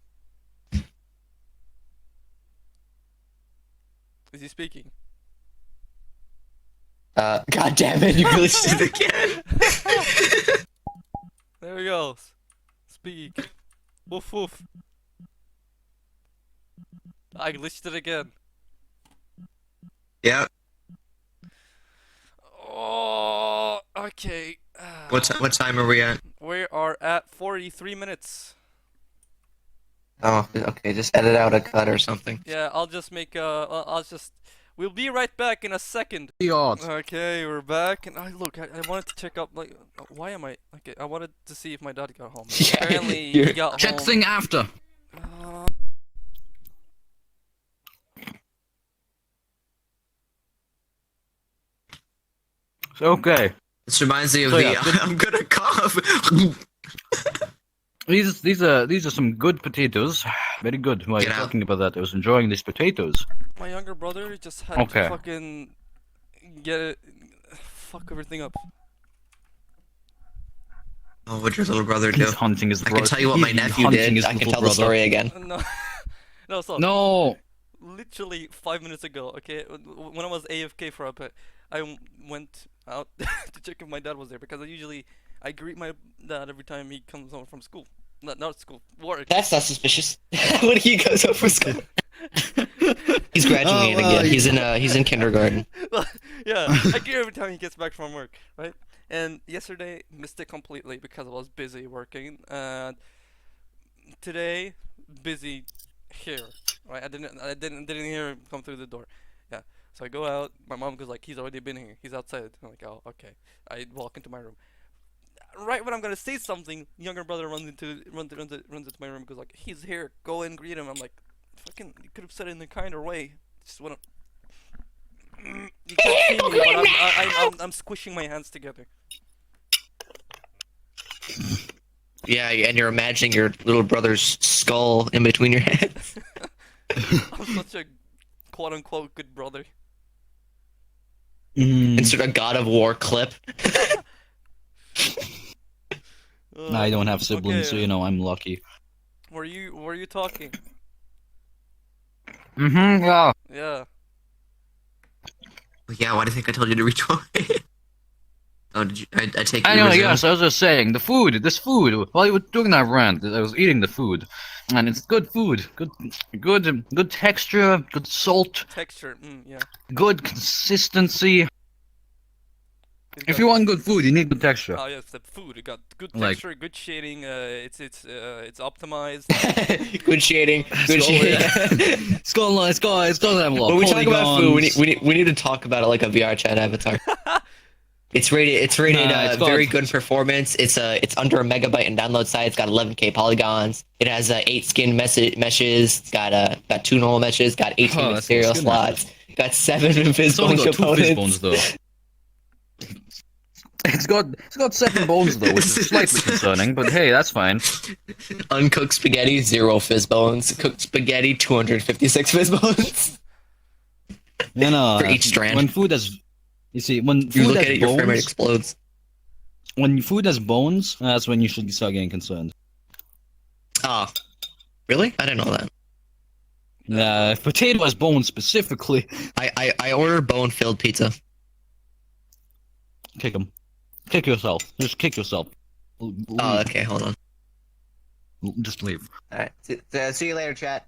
Is he speaking? God damn it! You glitched it again. There he goes. Speak. Woof woof. I glitched it again. Yeah. Oh, okay. What time are we at? We are at 43 minutes. Oh, okay. Just edit out a cut or something. Yeah, I'll just make we'll be right back in a second. The odds. Okay, we're back, and I wanted to check up, why am I, I wanted to see if my dad got home. Yeah, Apparently, he got Check home. thing after. Okay. This reminds me of So, yeah, I'm gonna cough. These are some good potatoes. Very good. While Get you're out. talking about that, I was enjoying these potatoes. My younger brother just had Okay. to fucking get it, fuck everything up. Oh, what'd your little brother do? He's hunting his I brother. can tell you what my nephew did. I can tell the story again. No, no, so No. literally 5 minutes ago. Okay, when I was AFK for a bit, went out to check if my dad was there because I greet my dad every time he comes home from school. Not school, work. That's not suspicious. When he goes home from school, he's graduating well, again. He's in kindergarten. Well, yeah, I greet every time he gets back from work, right? And yesterday missed it completely because I was busy working. And today busy here, right? I didn't hear him come through the door. Yeah. So I go out. My mom goes like, he's already been here. He's outside. I'm like, oh, okay. I walk into my room. Right when I'm gonna say something, younger brother runs into my room. Goes like, he's here. Go and greet him. I'm like, fucking, you could have said it in a kinder way. Just wanna. You can't see me, but I'm squishing my hands together. Yeah, and you're imagining your little brother's skull in between your hands. I'm such a quote unquote good brother. Insert a God of War clip. I don't have siblings, so okay, you know I'm lucky. Were you talking? Yeah. Yeah. Yeah, why do you think I told you to rejoin? Oh, did you? I take. Anyway, yes, I was just saying, this food, while you were doing that rant, I was eating the food. And it's good food. Good texture, good salt, Texture. Yeah. good consistency. If you want good food, you need good texture. Oh yes, the food. It got good Like- texture, good shading. It's optimized. Good shading. Good shading. It's gonna have a lot When of we talk about food, polygons. we need to talk about it like a VR chat avatar. It's rated. It's rated. Nah, it's got- very good performance. It's under a megabyte in download size. It's got 11K polygons. It has 8 skin meshes. It's got 2 normal meshes. Got 18 Oh, that's material skin slots. Got 7 It's only invisible got 2 components. fish bones though. It's got 7 bones though, which is slightly concerning, but hey, that's fine. Uncooked spaghetti, 0 fizz bones. Cooked spaghetti, 256 fizz bones. You know, For each strand. when food has, you see, when You food look has at it, your frame rate bones, explodes. when food has bones, that's when you should start getting concerned. Ah, really? I didn't know that. Yeah, if potato has bones specifically, I order bone-filled pizza. kick them. Kick yourself. Just kick yourself. Oh, okay, hold on. Just leave. All right, see you later, chat.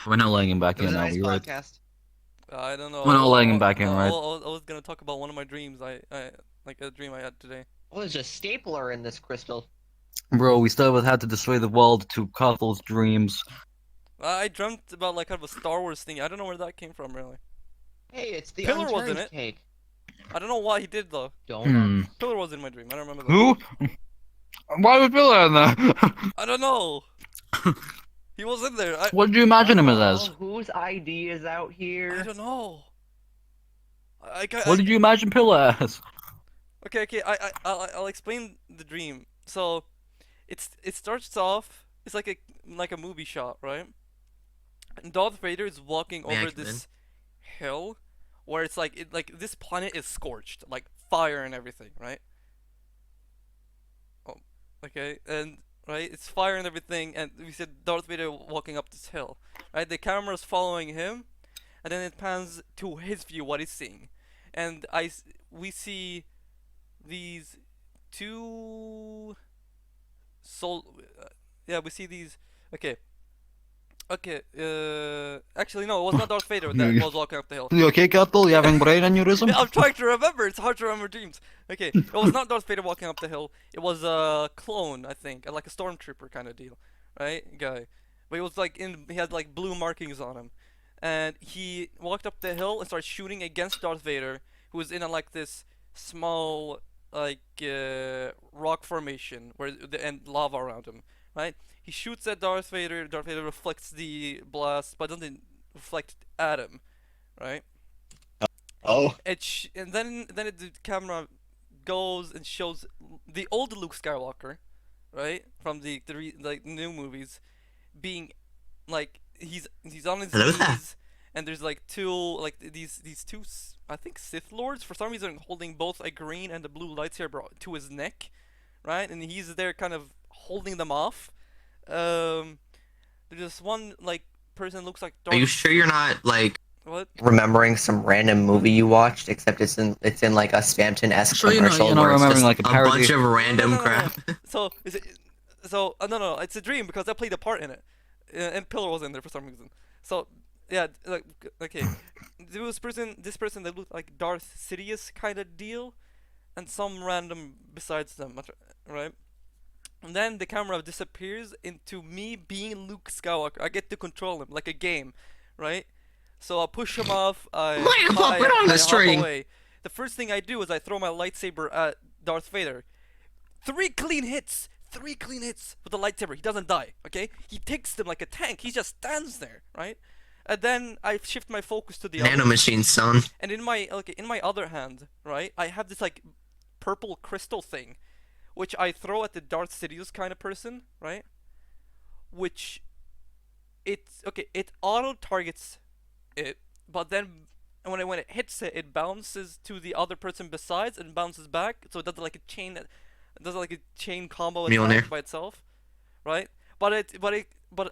We're not letting him back in now. We right. podcast. I don't know. We're not letting him back in, right? I was gonna talk about one of my dreams. I like a dream I had today. Oh, there's a stapler in this crystal. Bro, we still had to destroy the world to Carthel's dreams. I dreamt about like kind of a Star Wars thing. I don't know where that came from really. Hey, it's the Pillar was in unturned it. cake. I don't know why he did though. Pillar was in my dream. I don't remember that. Who? Why was Bill in there? I don't know. He was in there. What did you imagine him as? Whose ID is out I here? don't know. What did you imagine Pillar as? Okay. I'll explain the dream. So, it starts off. It's like a movie shot, right? And Darth Vader is walking May I over come this hill, where it's like this planet is scorched, like fire and everything, right? Oh, okay, and right, it's fire and everything, and we said Darth Vader walking up this hill, right? The camera's following him, and then it pans to his view, what he's seeing, and we see these two yeah, we see these. Okay, actually no, it was not Darth Vader that was walking up the hill. You okay, Cartel? You having brain aneurysm? I'm trying to remember. It's hard to remember dreams. Okay, it was not Darth Vader walking up the hill. It was a clone, I think, like a stormtrooper kind of deal, right, guy. But he was like he had like blue markings on him, and he walked up the hill and started shooting against Darth Vader, who was in like this small like rock formation and lava around him, right? He shoots at Darth Vader. Darth Vader reflects the blast, but doesn't reflect at him, right? Oh. And then the camera goes and shows the old Luke Skywalker, right, from the new movies, being like he's on his Hello there. knees, and there's like these two I think Sith Lords for some reason holding both a green and a blue lightsaber to his neck, right, and he's there kind of holding them off. There's this one like person looks like Are you sure you're not like what? remembering some random movie you watched, except it's in like a Spamton-esque So commercial you're not where it's remembering, just like, a a parody? bunch of random No. crap? So is it? So no, it's a dream because I played a part in it, and Pillar was in there for some reason. So yeah, like okay, this person that looked like Darth Sidious kind of deal, and some random besides them, right? And then the camera disappears into me being Luke Skywalker. I get to control him like a game, right? So I push him off. Put on the I hop string. away. The first thing I do is I throw my lightsaber at Darth Vader. 3 clean hits with the lightsaber. He doesn't die. Okay, he takes them like a tank. He just stands there, right? And then I shift my focus to the other. Nanomachine, son. And in my other hand, right, I have this like purple crystal thing, which I throw at the Darth Sidious kind of person, right? Which it auto targets it, but then when it hits it, it bounces to the other person besides and bounces back, so it does like a chain. It does like a chain combo Mjolnir. attack by itself, right? But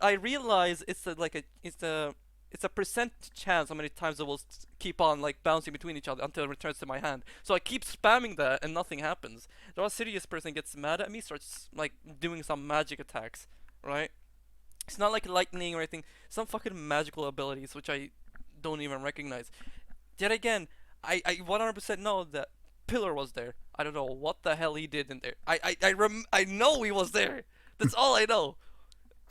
I realize it's a percent chance how many times it will keep on like bouncing between each other until it returns to my hand. So I keep spamming that and nothing happens. The Sidious person gets mad at me, starts like doing some magic attacks, right? It's not like lightning or anything. Some fucking magical abilities which I don't even recognize. Yet again, I 100% know that Pillar was there. I don't know what the hell he did in there. I know he was there. That's all I know.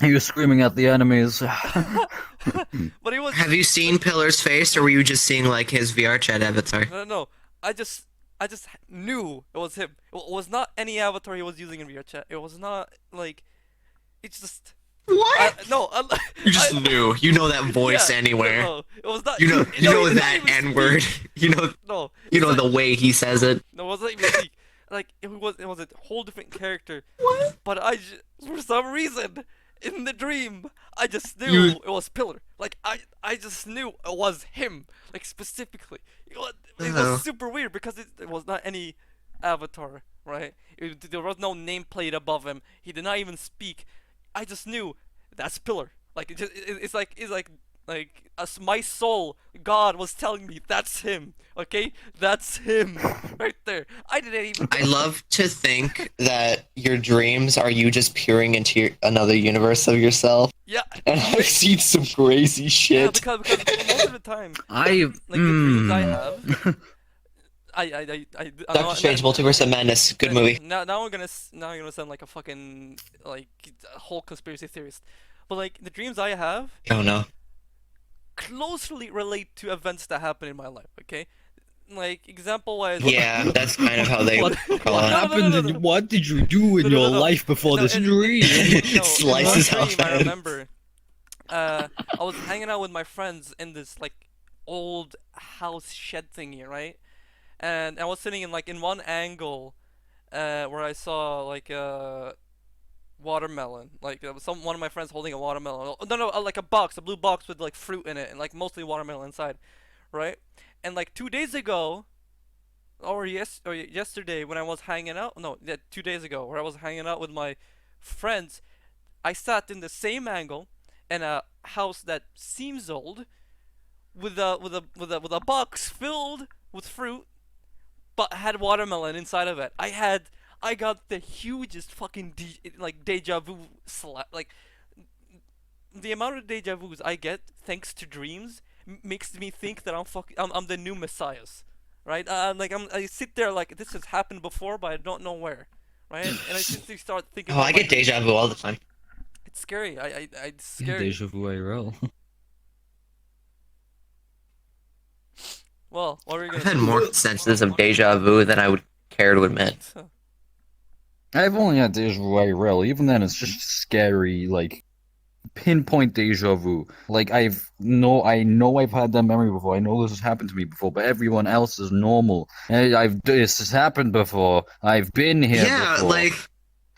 He was screaming at the enemies. But he was. Have you seen Pillar's face, or were you just seeing like his VR chat avatar? No. I just knew it was him. It was not any avatar he was using in VR chat. It was not like. It's just. What? You just I- knew. You know that voice yeah, anywhere. No, it was not. You know. You know he didn't that even N word. speak. You know. No. You know it's the way he says it. No, it wasn't even speak. Like it was a whole different character. What? But for some reason in the dream I just knew it was Pillar. Like I just knew it was him. Like specifically, it was super weird because it was not any avatar, right? There was no nameplate above him. He did not even speak. I just knew that's Pillar. Like it's like my soul, God was telling me that's him. Okay, that's him right there. I didn't even. I love to think that your dreams are you just peering into another universe of yourself. Yeah. And I've seen some crazy Yeah, shit. because most of the time, I like the dreams I have, I Doctor Strange, Multiverse of Madness, good movie. Now I'm gonna sound like a fucking like a whole conspiracy theorist, but like the dreams I have Oh no. closely relate to events that happen in my life. Okay, like example wise. Yeah, that's kind of how they What call it. happened? no. What did you do in your life before this dream? Slices in one off dream, I head. remember. I was hanging out with my friends in this like old house shed thingy, right? And I was sitting in one angle, where I saw like a watermelon. Like there was one of my friends holding a watermelon. Oh, no, like a blue box with like fruit in it and like mostly watermelon inside, right? And like 2 days ago, or yesterday when I was hanging out, no, yeah, 2 days ago, where I was hanging out with my friends, I sat in the same angle in a house that seems old, with a box filled with fruit, but had watermelon inside of it. I got the hugest fucking deja vu like the amount of deja vus I get thanks to dreams makes me think that I'm the new messiahs, right? I sit there like this has happened before, but I don't know where, right? And I just start thinking. Oh, I about get deja vu all the time. It's scary. It's scary. Deja vu IRL. Well, what are you gonna I've had say? more senses of deja vu than I would care to admit. I've only had deja vu IRL. Even then, it's just scary, like pinpoint deja vu. Like I know I've had that memory before. I know this has happened to me before, but everyone else is normal. This has happened before. I've been here Yeah, before. like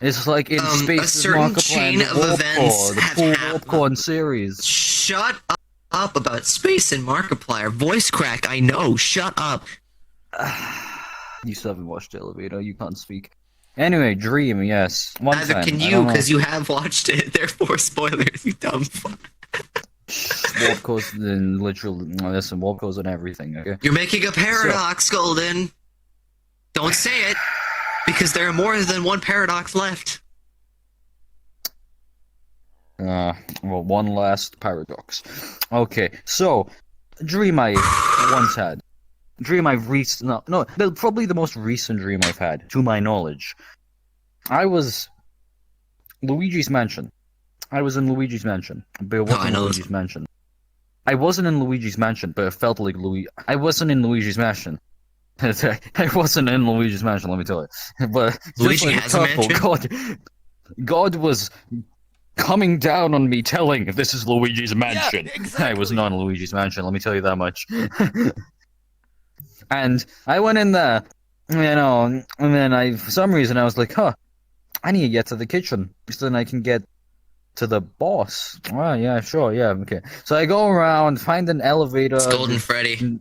It's like in a Space certain Markiplier chain and of Warp events Core, the have full happened. Warp Core series. shut up about space and Markiplier. Voice crack, I know. Shut up. You still haven't watched Elevator. You can't speak. Anyway, Dream, yes. One Neither time. can I you, don't know. because you have watched it. Therefore, spoilers, you dumb fuck. warp codes and literally, listen, warp codes and everything. Okay. You're making a paradox, Golden. Don't say it, because there are more than one paradox left. Well, one last paradox. Okay, so dream I once had. Dream I've probably the most recent dream I've had, to my knowledge. I was Luigi's Mansion. I was in Luigi's Mansion, but it wasn't Luigi's Mansion. I wasn't in Luigi's Mansion, but it felt like I wasn't in Luigi's Mansion. I wasn't in Luigi's Mansion, let me tell you. But Luigi like has a mansion? God was coming down on me telling this is Luigi's Mansion. Yeah, exactly. I was not in Luigi's Mansion, let me tell you that much. And I went in there, and then for some reason I was like, I need to get to the kitchen so then I can get to the boss. Oh, yeah, sure, yeah, okay. So I go around, find an elevator. It's Golden Freddy.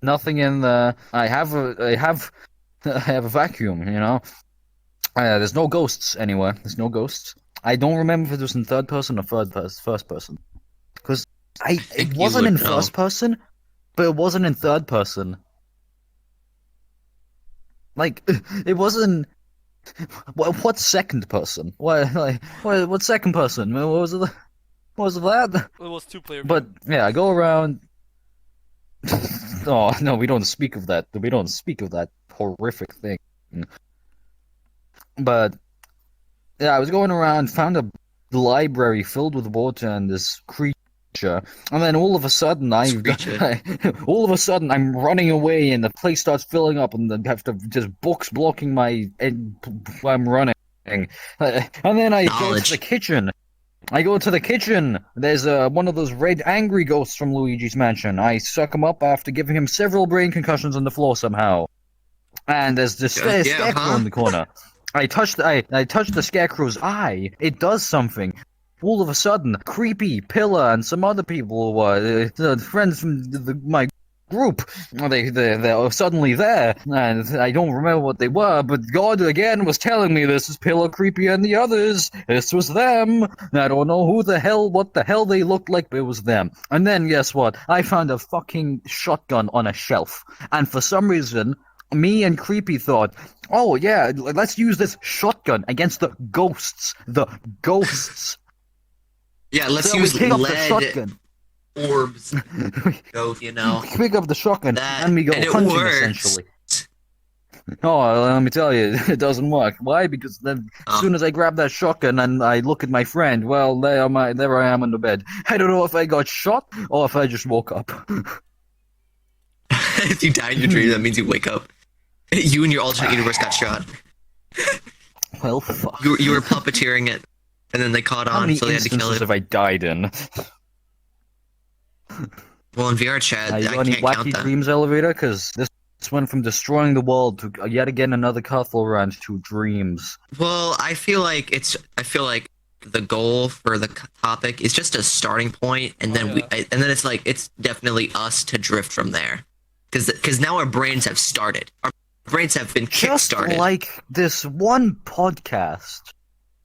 Nothing in there. I have a vacuum, there's no ghosts anywhere. There's no ghosts. I don't remember if it was in third person or first person. Because it wasn't in first person, but it wasn't in third person. Like, it wasn't. What second person? What second person? What was it? What was that? It was 2-player. But yeah, I go around. Oh no, we don't speak of that. We don't speak of that horrific thing. But yeah, I was going around, found a library filled with water and this creature. And then all of a sudden, I'm running away, and the place starts filling up, and I have to just books blocking I'm running. And then I go to the kitchen. There's one of those red angry ghosts from Luigi's Mansion. I suck him up after giving him several brain concussions on the floor somehow. And there's this scarecrow in the corner. I touched the scarecrow's eye. It does something. All of a sudden, Creepy, Pillar, and some other people, friends from my group, they're suddenly there, and I don't remember what they were, but God again was telling me this is Pillar, Creepy, and the others. This was them. I don't know what the hell they looked like, but it was them. And then, guess what? I found a fucking shotgun on a shelf, and for some reason, me and Creepy thought, oh yeah, let's use this shotgun against the ghosts. Yeah, let's use lead shotgun. Orbs. Go, Pick up the shotgun and we go hunting, essentially. Oh, let me tell you, it doesn't work. Why? Because then, as soon as I grab that shotgun and I look at my friend, well, there I am on the bed. I don't know if I got shot or if I just woke up. If you die in your dream, that means you wake up. You and your alternate universe got shot. Well, fuck. You were puppeteering it, and then they caught on, so they had to kill it. How many instances have I died in? Well, in VR chat, I got any can't count wacky that. dreams elevator? Because this went from destroying the world to yet again another Cathal rant to dreams. Well, I feel like the goal for the topic is just a starting point, and then it's definitely us to drift from there, because now our brains have started. Our brains have been kickstarted. Just like this one podcast.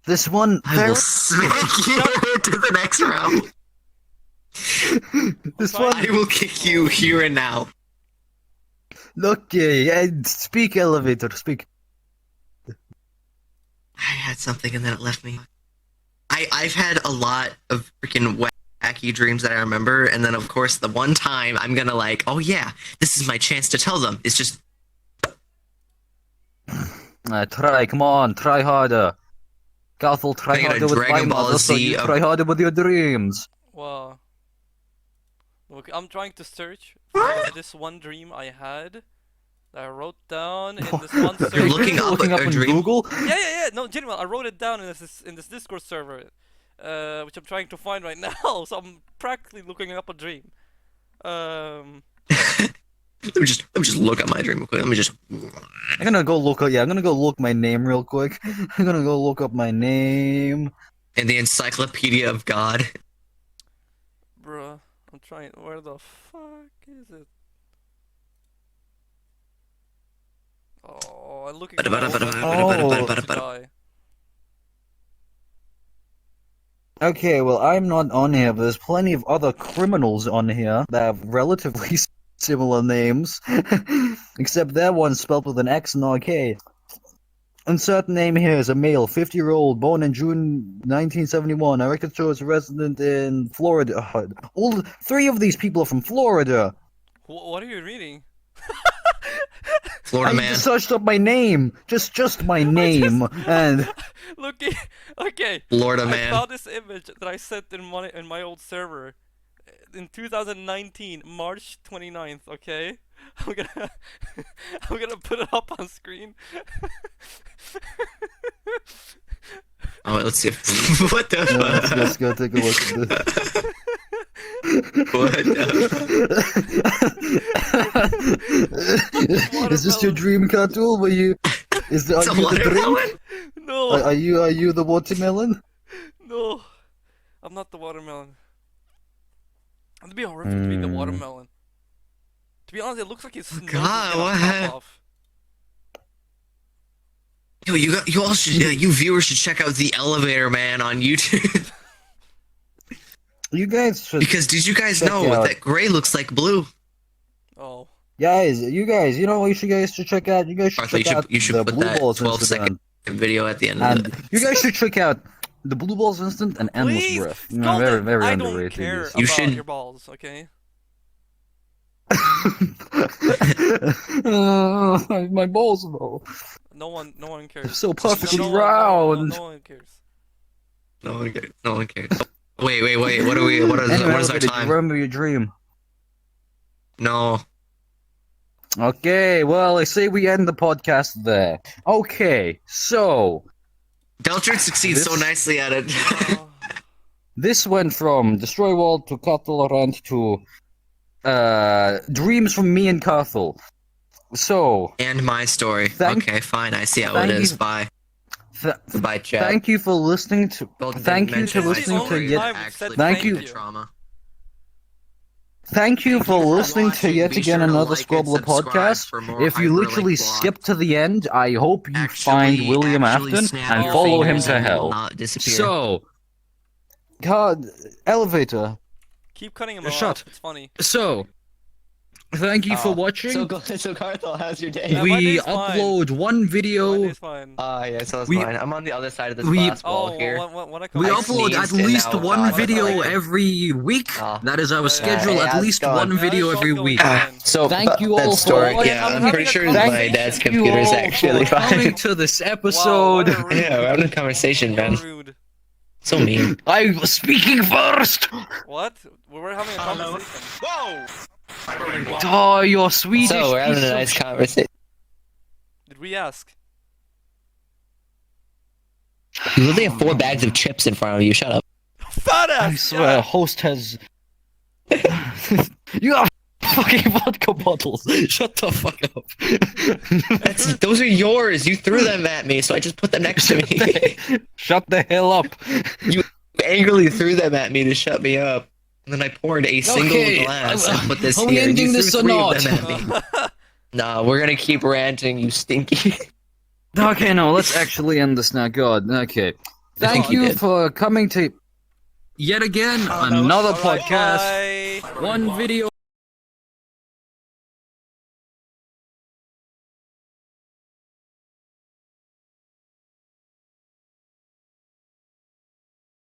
This one. I will smack you to the next round. I will kick you here and now. Okay, speak, elevator, speak. I had something and then it left me. I've had a lot of freaking wacky dreams that I remember, and then of course the one time I'm gonna oh yeah, this is my chance to tell them. It's just come on, try harder. Cathal, try harder with my mother, so you try harder with your dreams. Wow. Look, I'm trying to search for this one dream I had that I wrote down in this one server. You're looking up in Google? Yeah. No, genuinely, I wrote it down in this Discord server, which I'm trying to find right now. So I'm practically looking up a dream. Let me just look at my dream real quick. Let me just. I'm gonna go look up. Yeah, I'm gonna go look my name real quick. I'm gonna go look up my name. In the Encyclopedia of God. Bruh, I'm trying. Where the fuck is it? Oh, I'm looking. Okay, well, I'm not on here, but there's plenty of other criminals on here that have relatively similar names. Except their one's spelled with an X and not a K. Insert name here is a male, 50-year-old, born in June 1971. I reckon so is a resident in Florida. All three of these people are from Florida. What are you reading? Florida I man. just searched up my name. Just my name. And Look, okay. Florida I man. found this image that I sent in my old server in 2019, March 29th. Okay, I'm gonna I'm gonna put it up on screen. Oh, let's see. What the? let's go take a look at this. What the? Is this your dream, Katul? Are you It's the a watermelon? drink? No, Are you the watermelon? no, I'm not the watermelon. It'd be horrific to be the watermelon. To be honest, it looks like his nose is God, gonna what pop happened? off. Yo, you all should, you viewers should check out the Elevator Man on YouTube. You guys should. Because did you guys Check know out. that gray looks like blue? Oh, You guys, you know what you guys should check out? You guys should Arthur, check out you should the put Blue that Balls 12-second incident. video at the end of And it. you guys should check out the Blue Balls incident and Endless please, Breath. Scald Very, it. very I underrated. don't care these. You about should- your balls. Okay. My balls, though. No one They're cares. so perfectly No round. one cares. No one cares. No one cares. Wait. What are we? What is Anyway, our everybody, time? remember your dream. No. Okay, well, I say we end the podcast there. Okay, so Deltrid succeeds so This- nicely at it. Uh, this went from Destroy World to Cattle Rant to Dreams from me and Carthel. So, And my story. Thank- Okay, fine. I see how thank it is. you- Bye. th- Goodbye, chat. thank you for listening to. Well, didn't Thank you mention for my listening to story. yet. time we Actually, said Thank you. trauma. Thank you for listening to watching. yet Be again sure to another like and Squabbler subscribe podcast. for more If you hyperlink literally blogs. skip to the end, I hope you Actually- find William actually Afton snap and your follow him fingers to and it will hell. not disappear. So, God, elevator. keep cutting him Shut. off. It's funny. So, thank you for Oh. watching. So Carthel, how's your day? Yeah, my we day's fine. upload one My video. day's fine. Yeah, so it's We- fine. I'm on the other side of this we- glass wall Oh, here. when I come We I back- upload at sneezed and least now one God, video like- every week. Oh. That is our Yeah, schedule. hey, At how's it least going? one Yeah, video it's all every going week. fine. So Thank you all that for story. watching. Yeah, I'm I'm pretty having sure a my conversation. dad's Thank you computer's all actually for coming fine. to this Wow, episode. what a rude- Yeah, we're having a conversation, you're man. rude. So mean. I was speaking first. What? We were having a conversation. Oh, you're Swedish. So we're having piece a of nice conversation. Did we ask? You literally have 4 bags of chips in front of you. Shut up. Fat ass. I swear, host has. You have fucking vodka bottles. Shut the fuck up. Those are yours. You threw them at me, so I just put them next to me. Shut the hell up. You angrily threw them at me to shut me up. And then I poured a single Okay, glass and put this are we here. ending You this threw or 3 not? of them at me. No, we're gonna keep ranting, you stinky. Okay, no, let's actually end this now. God, okay. Thank Oh, you you did. for coming to yet again another Alright, podcast. bye. One video.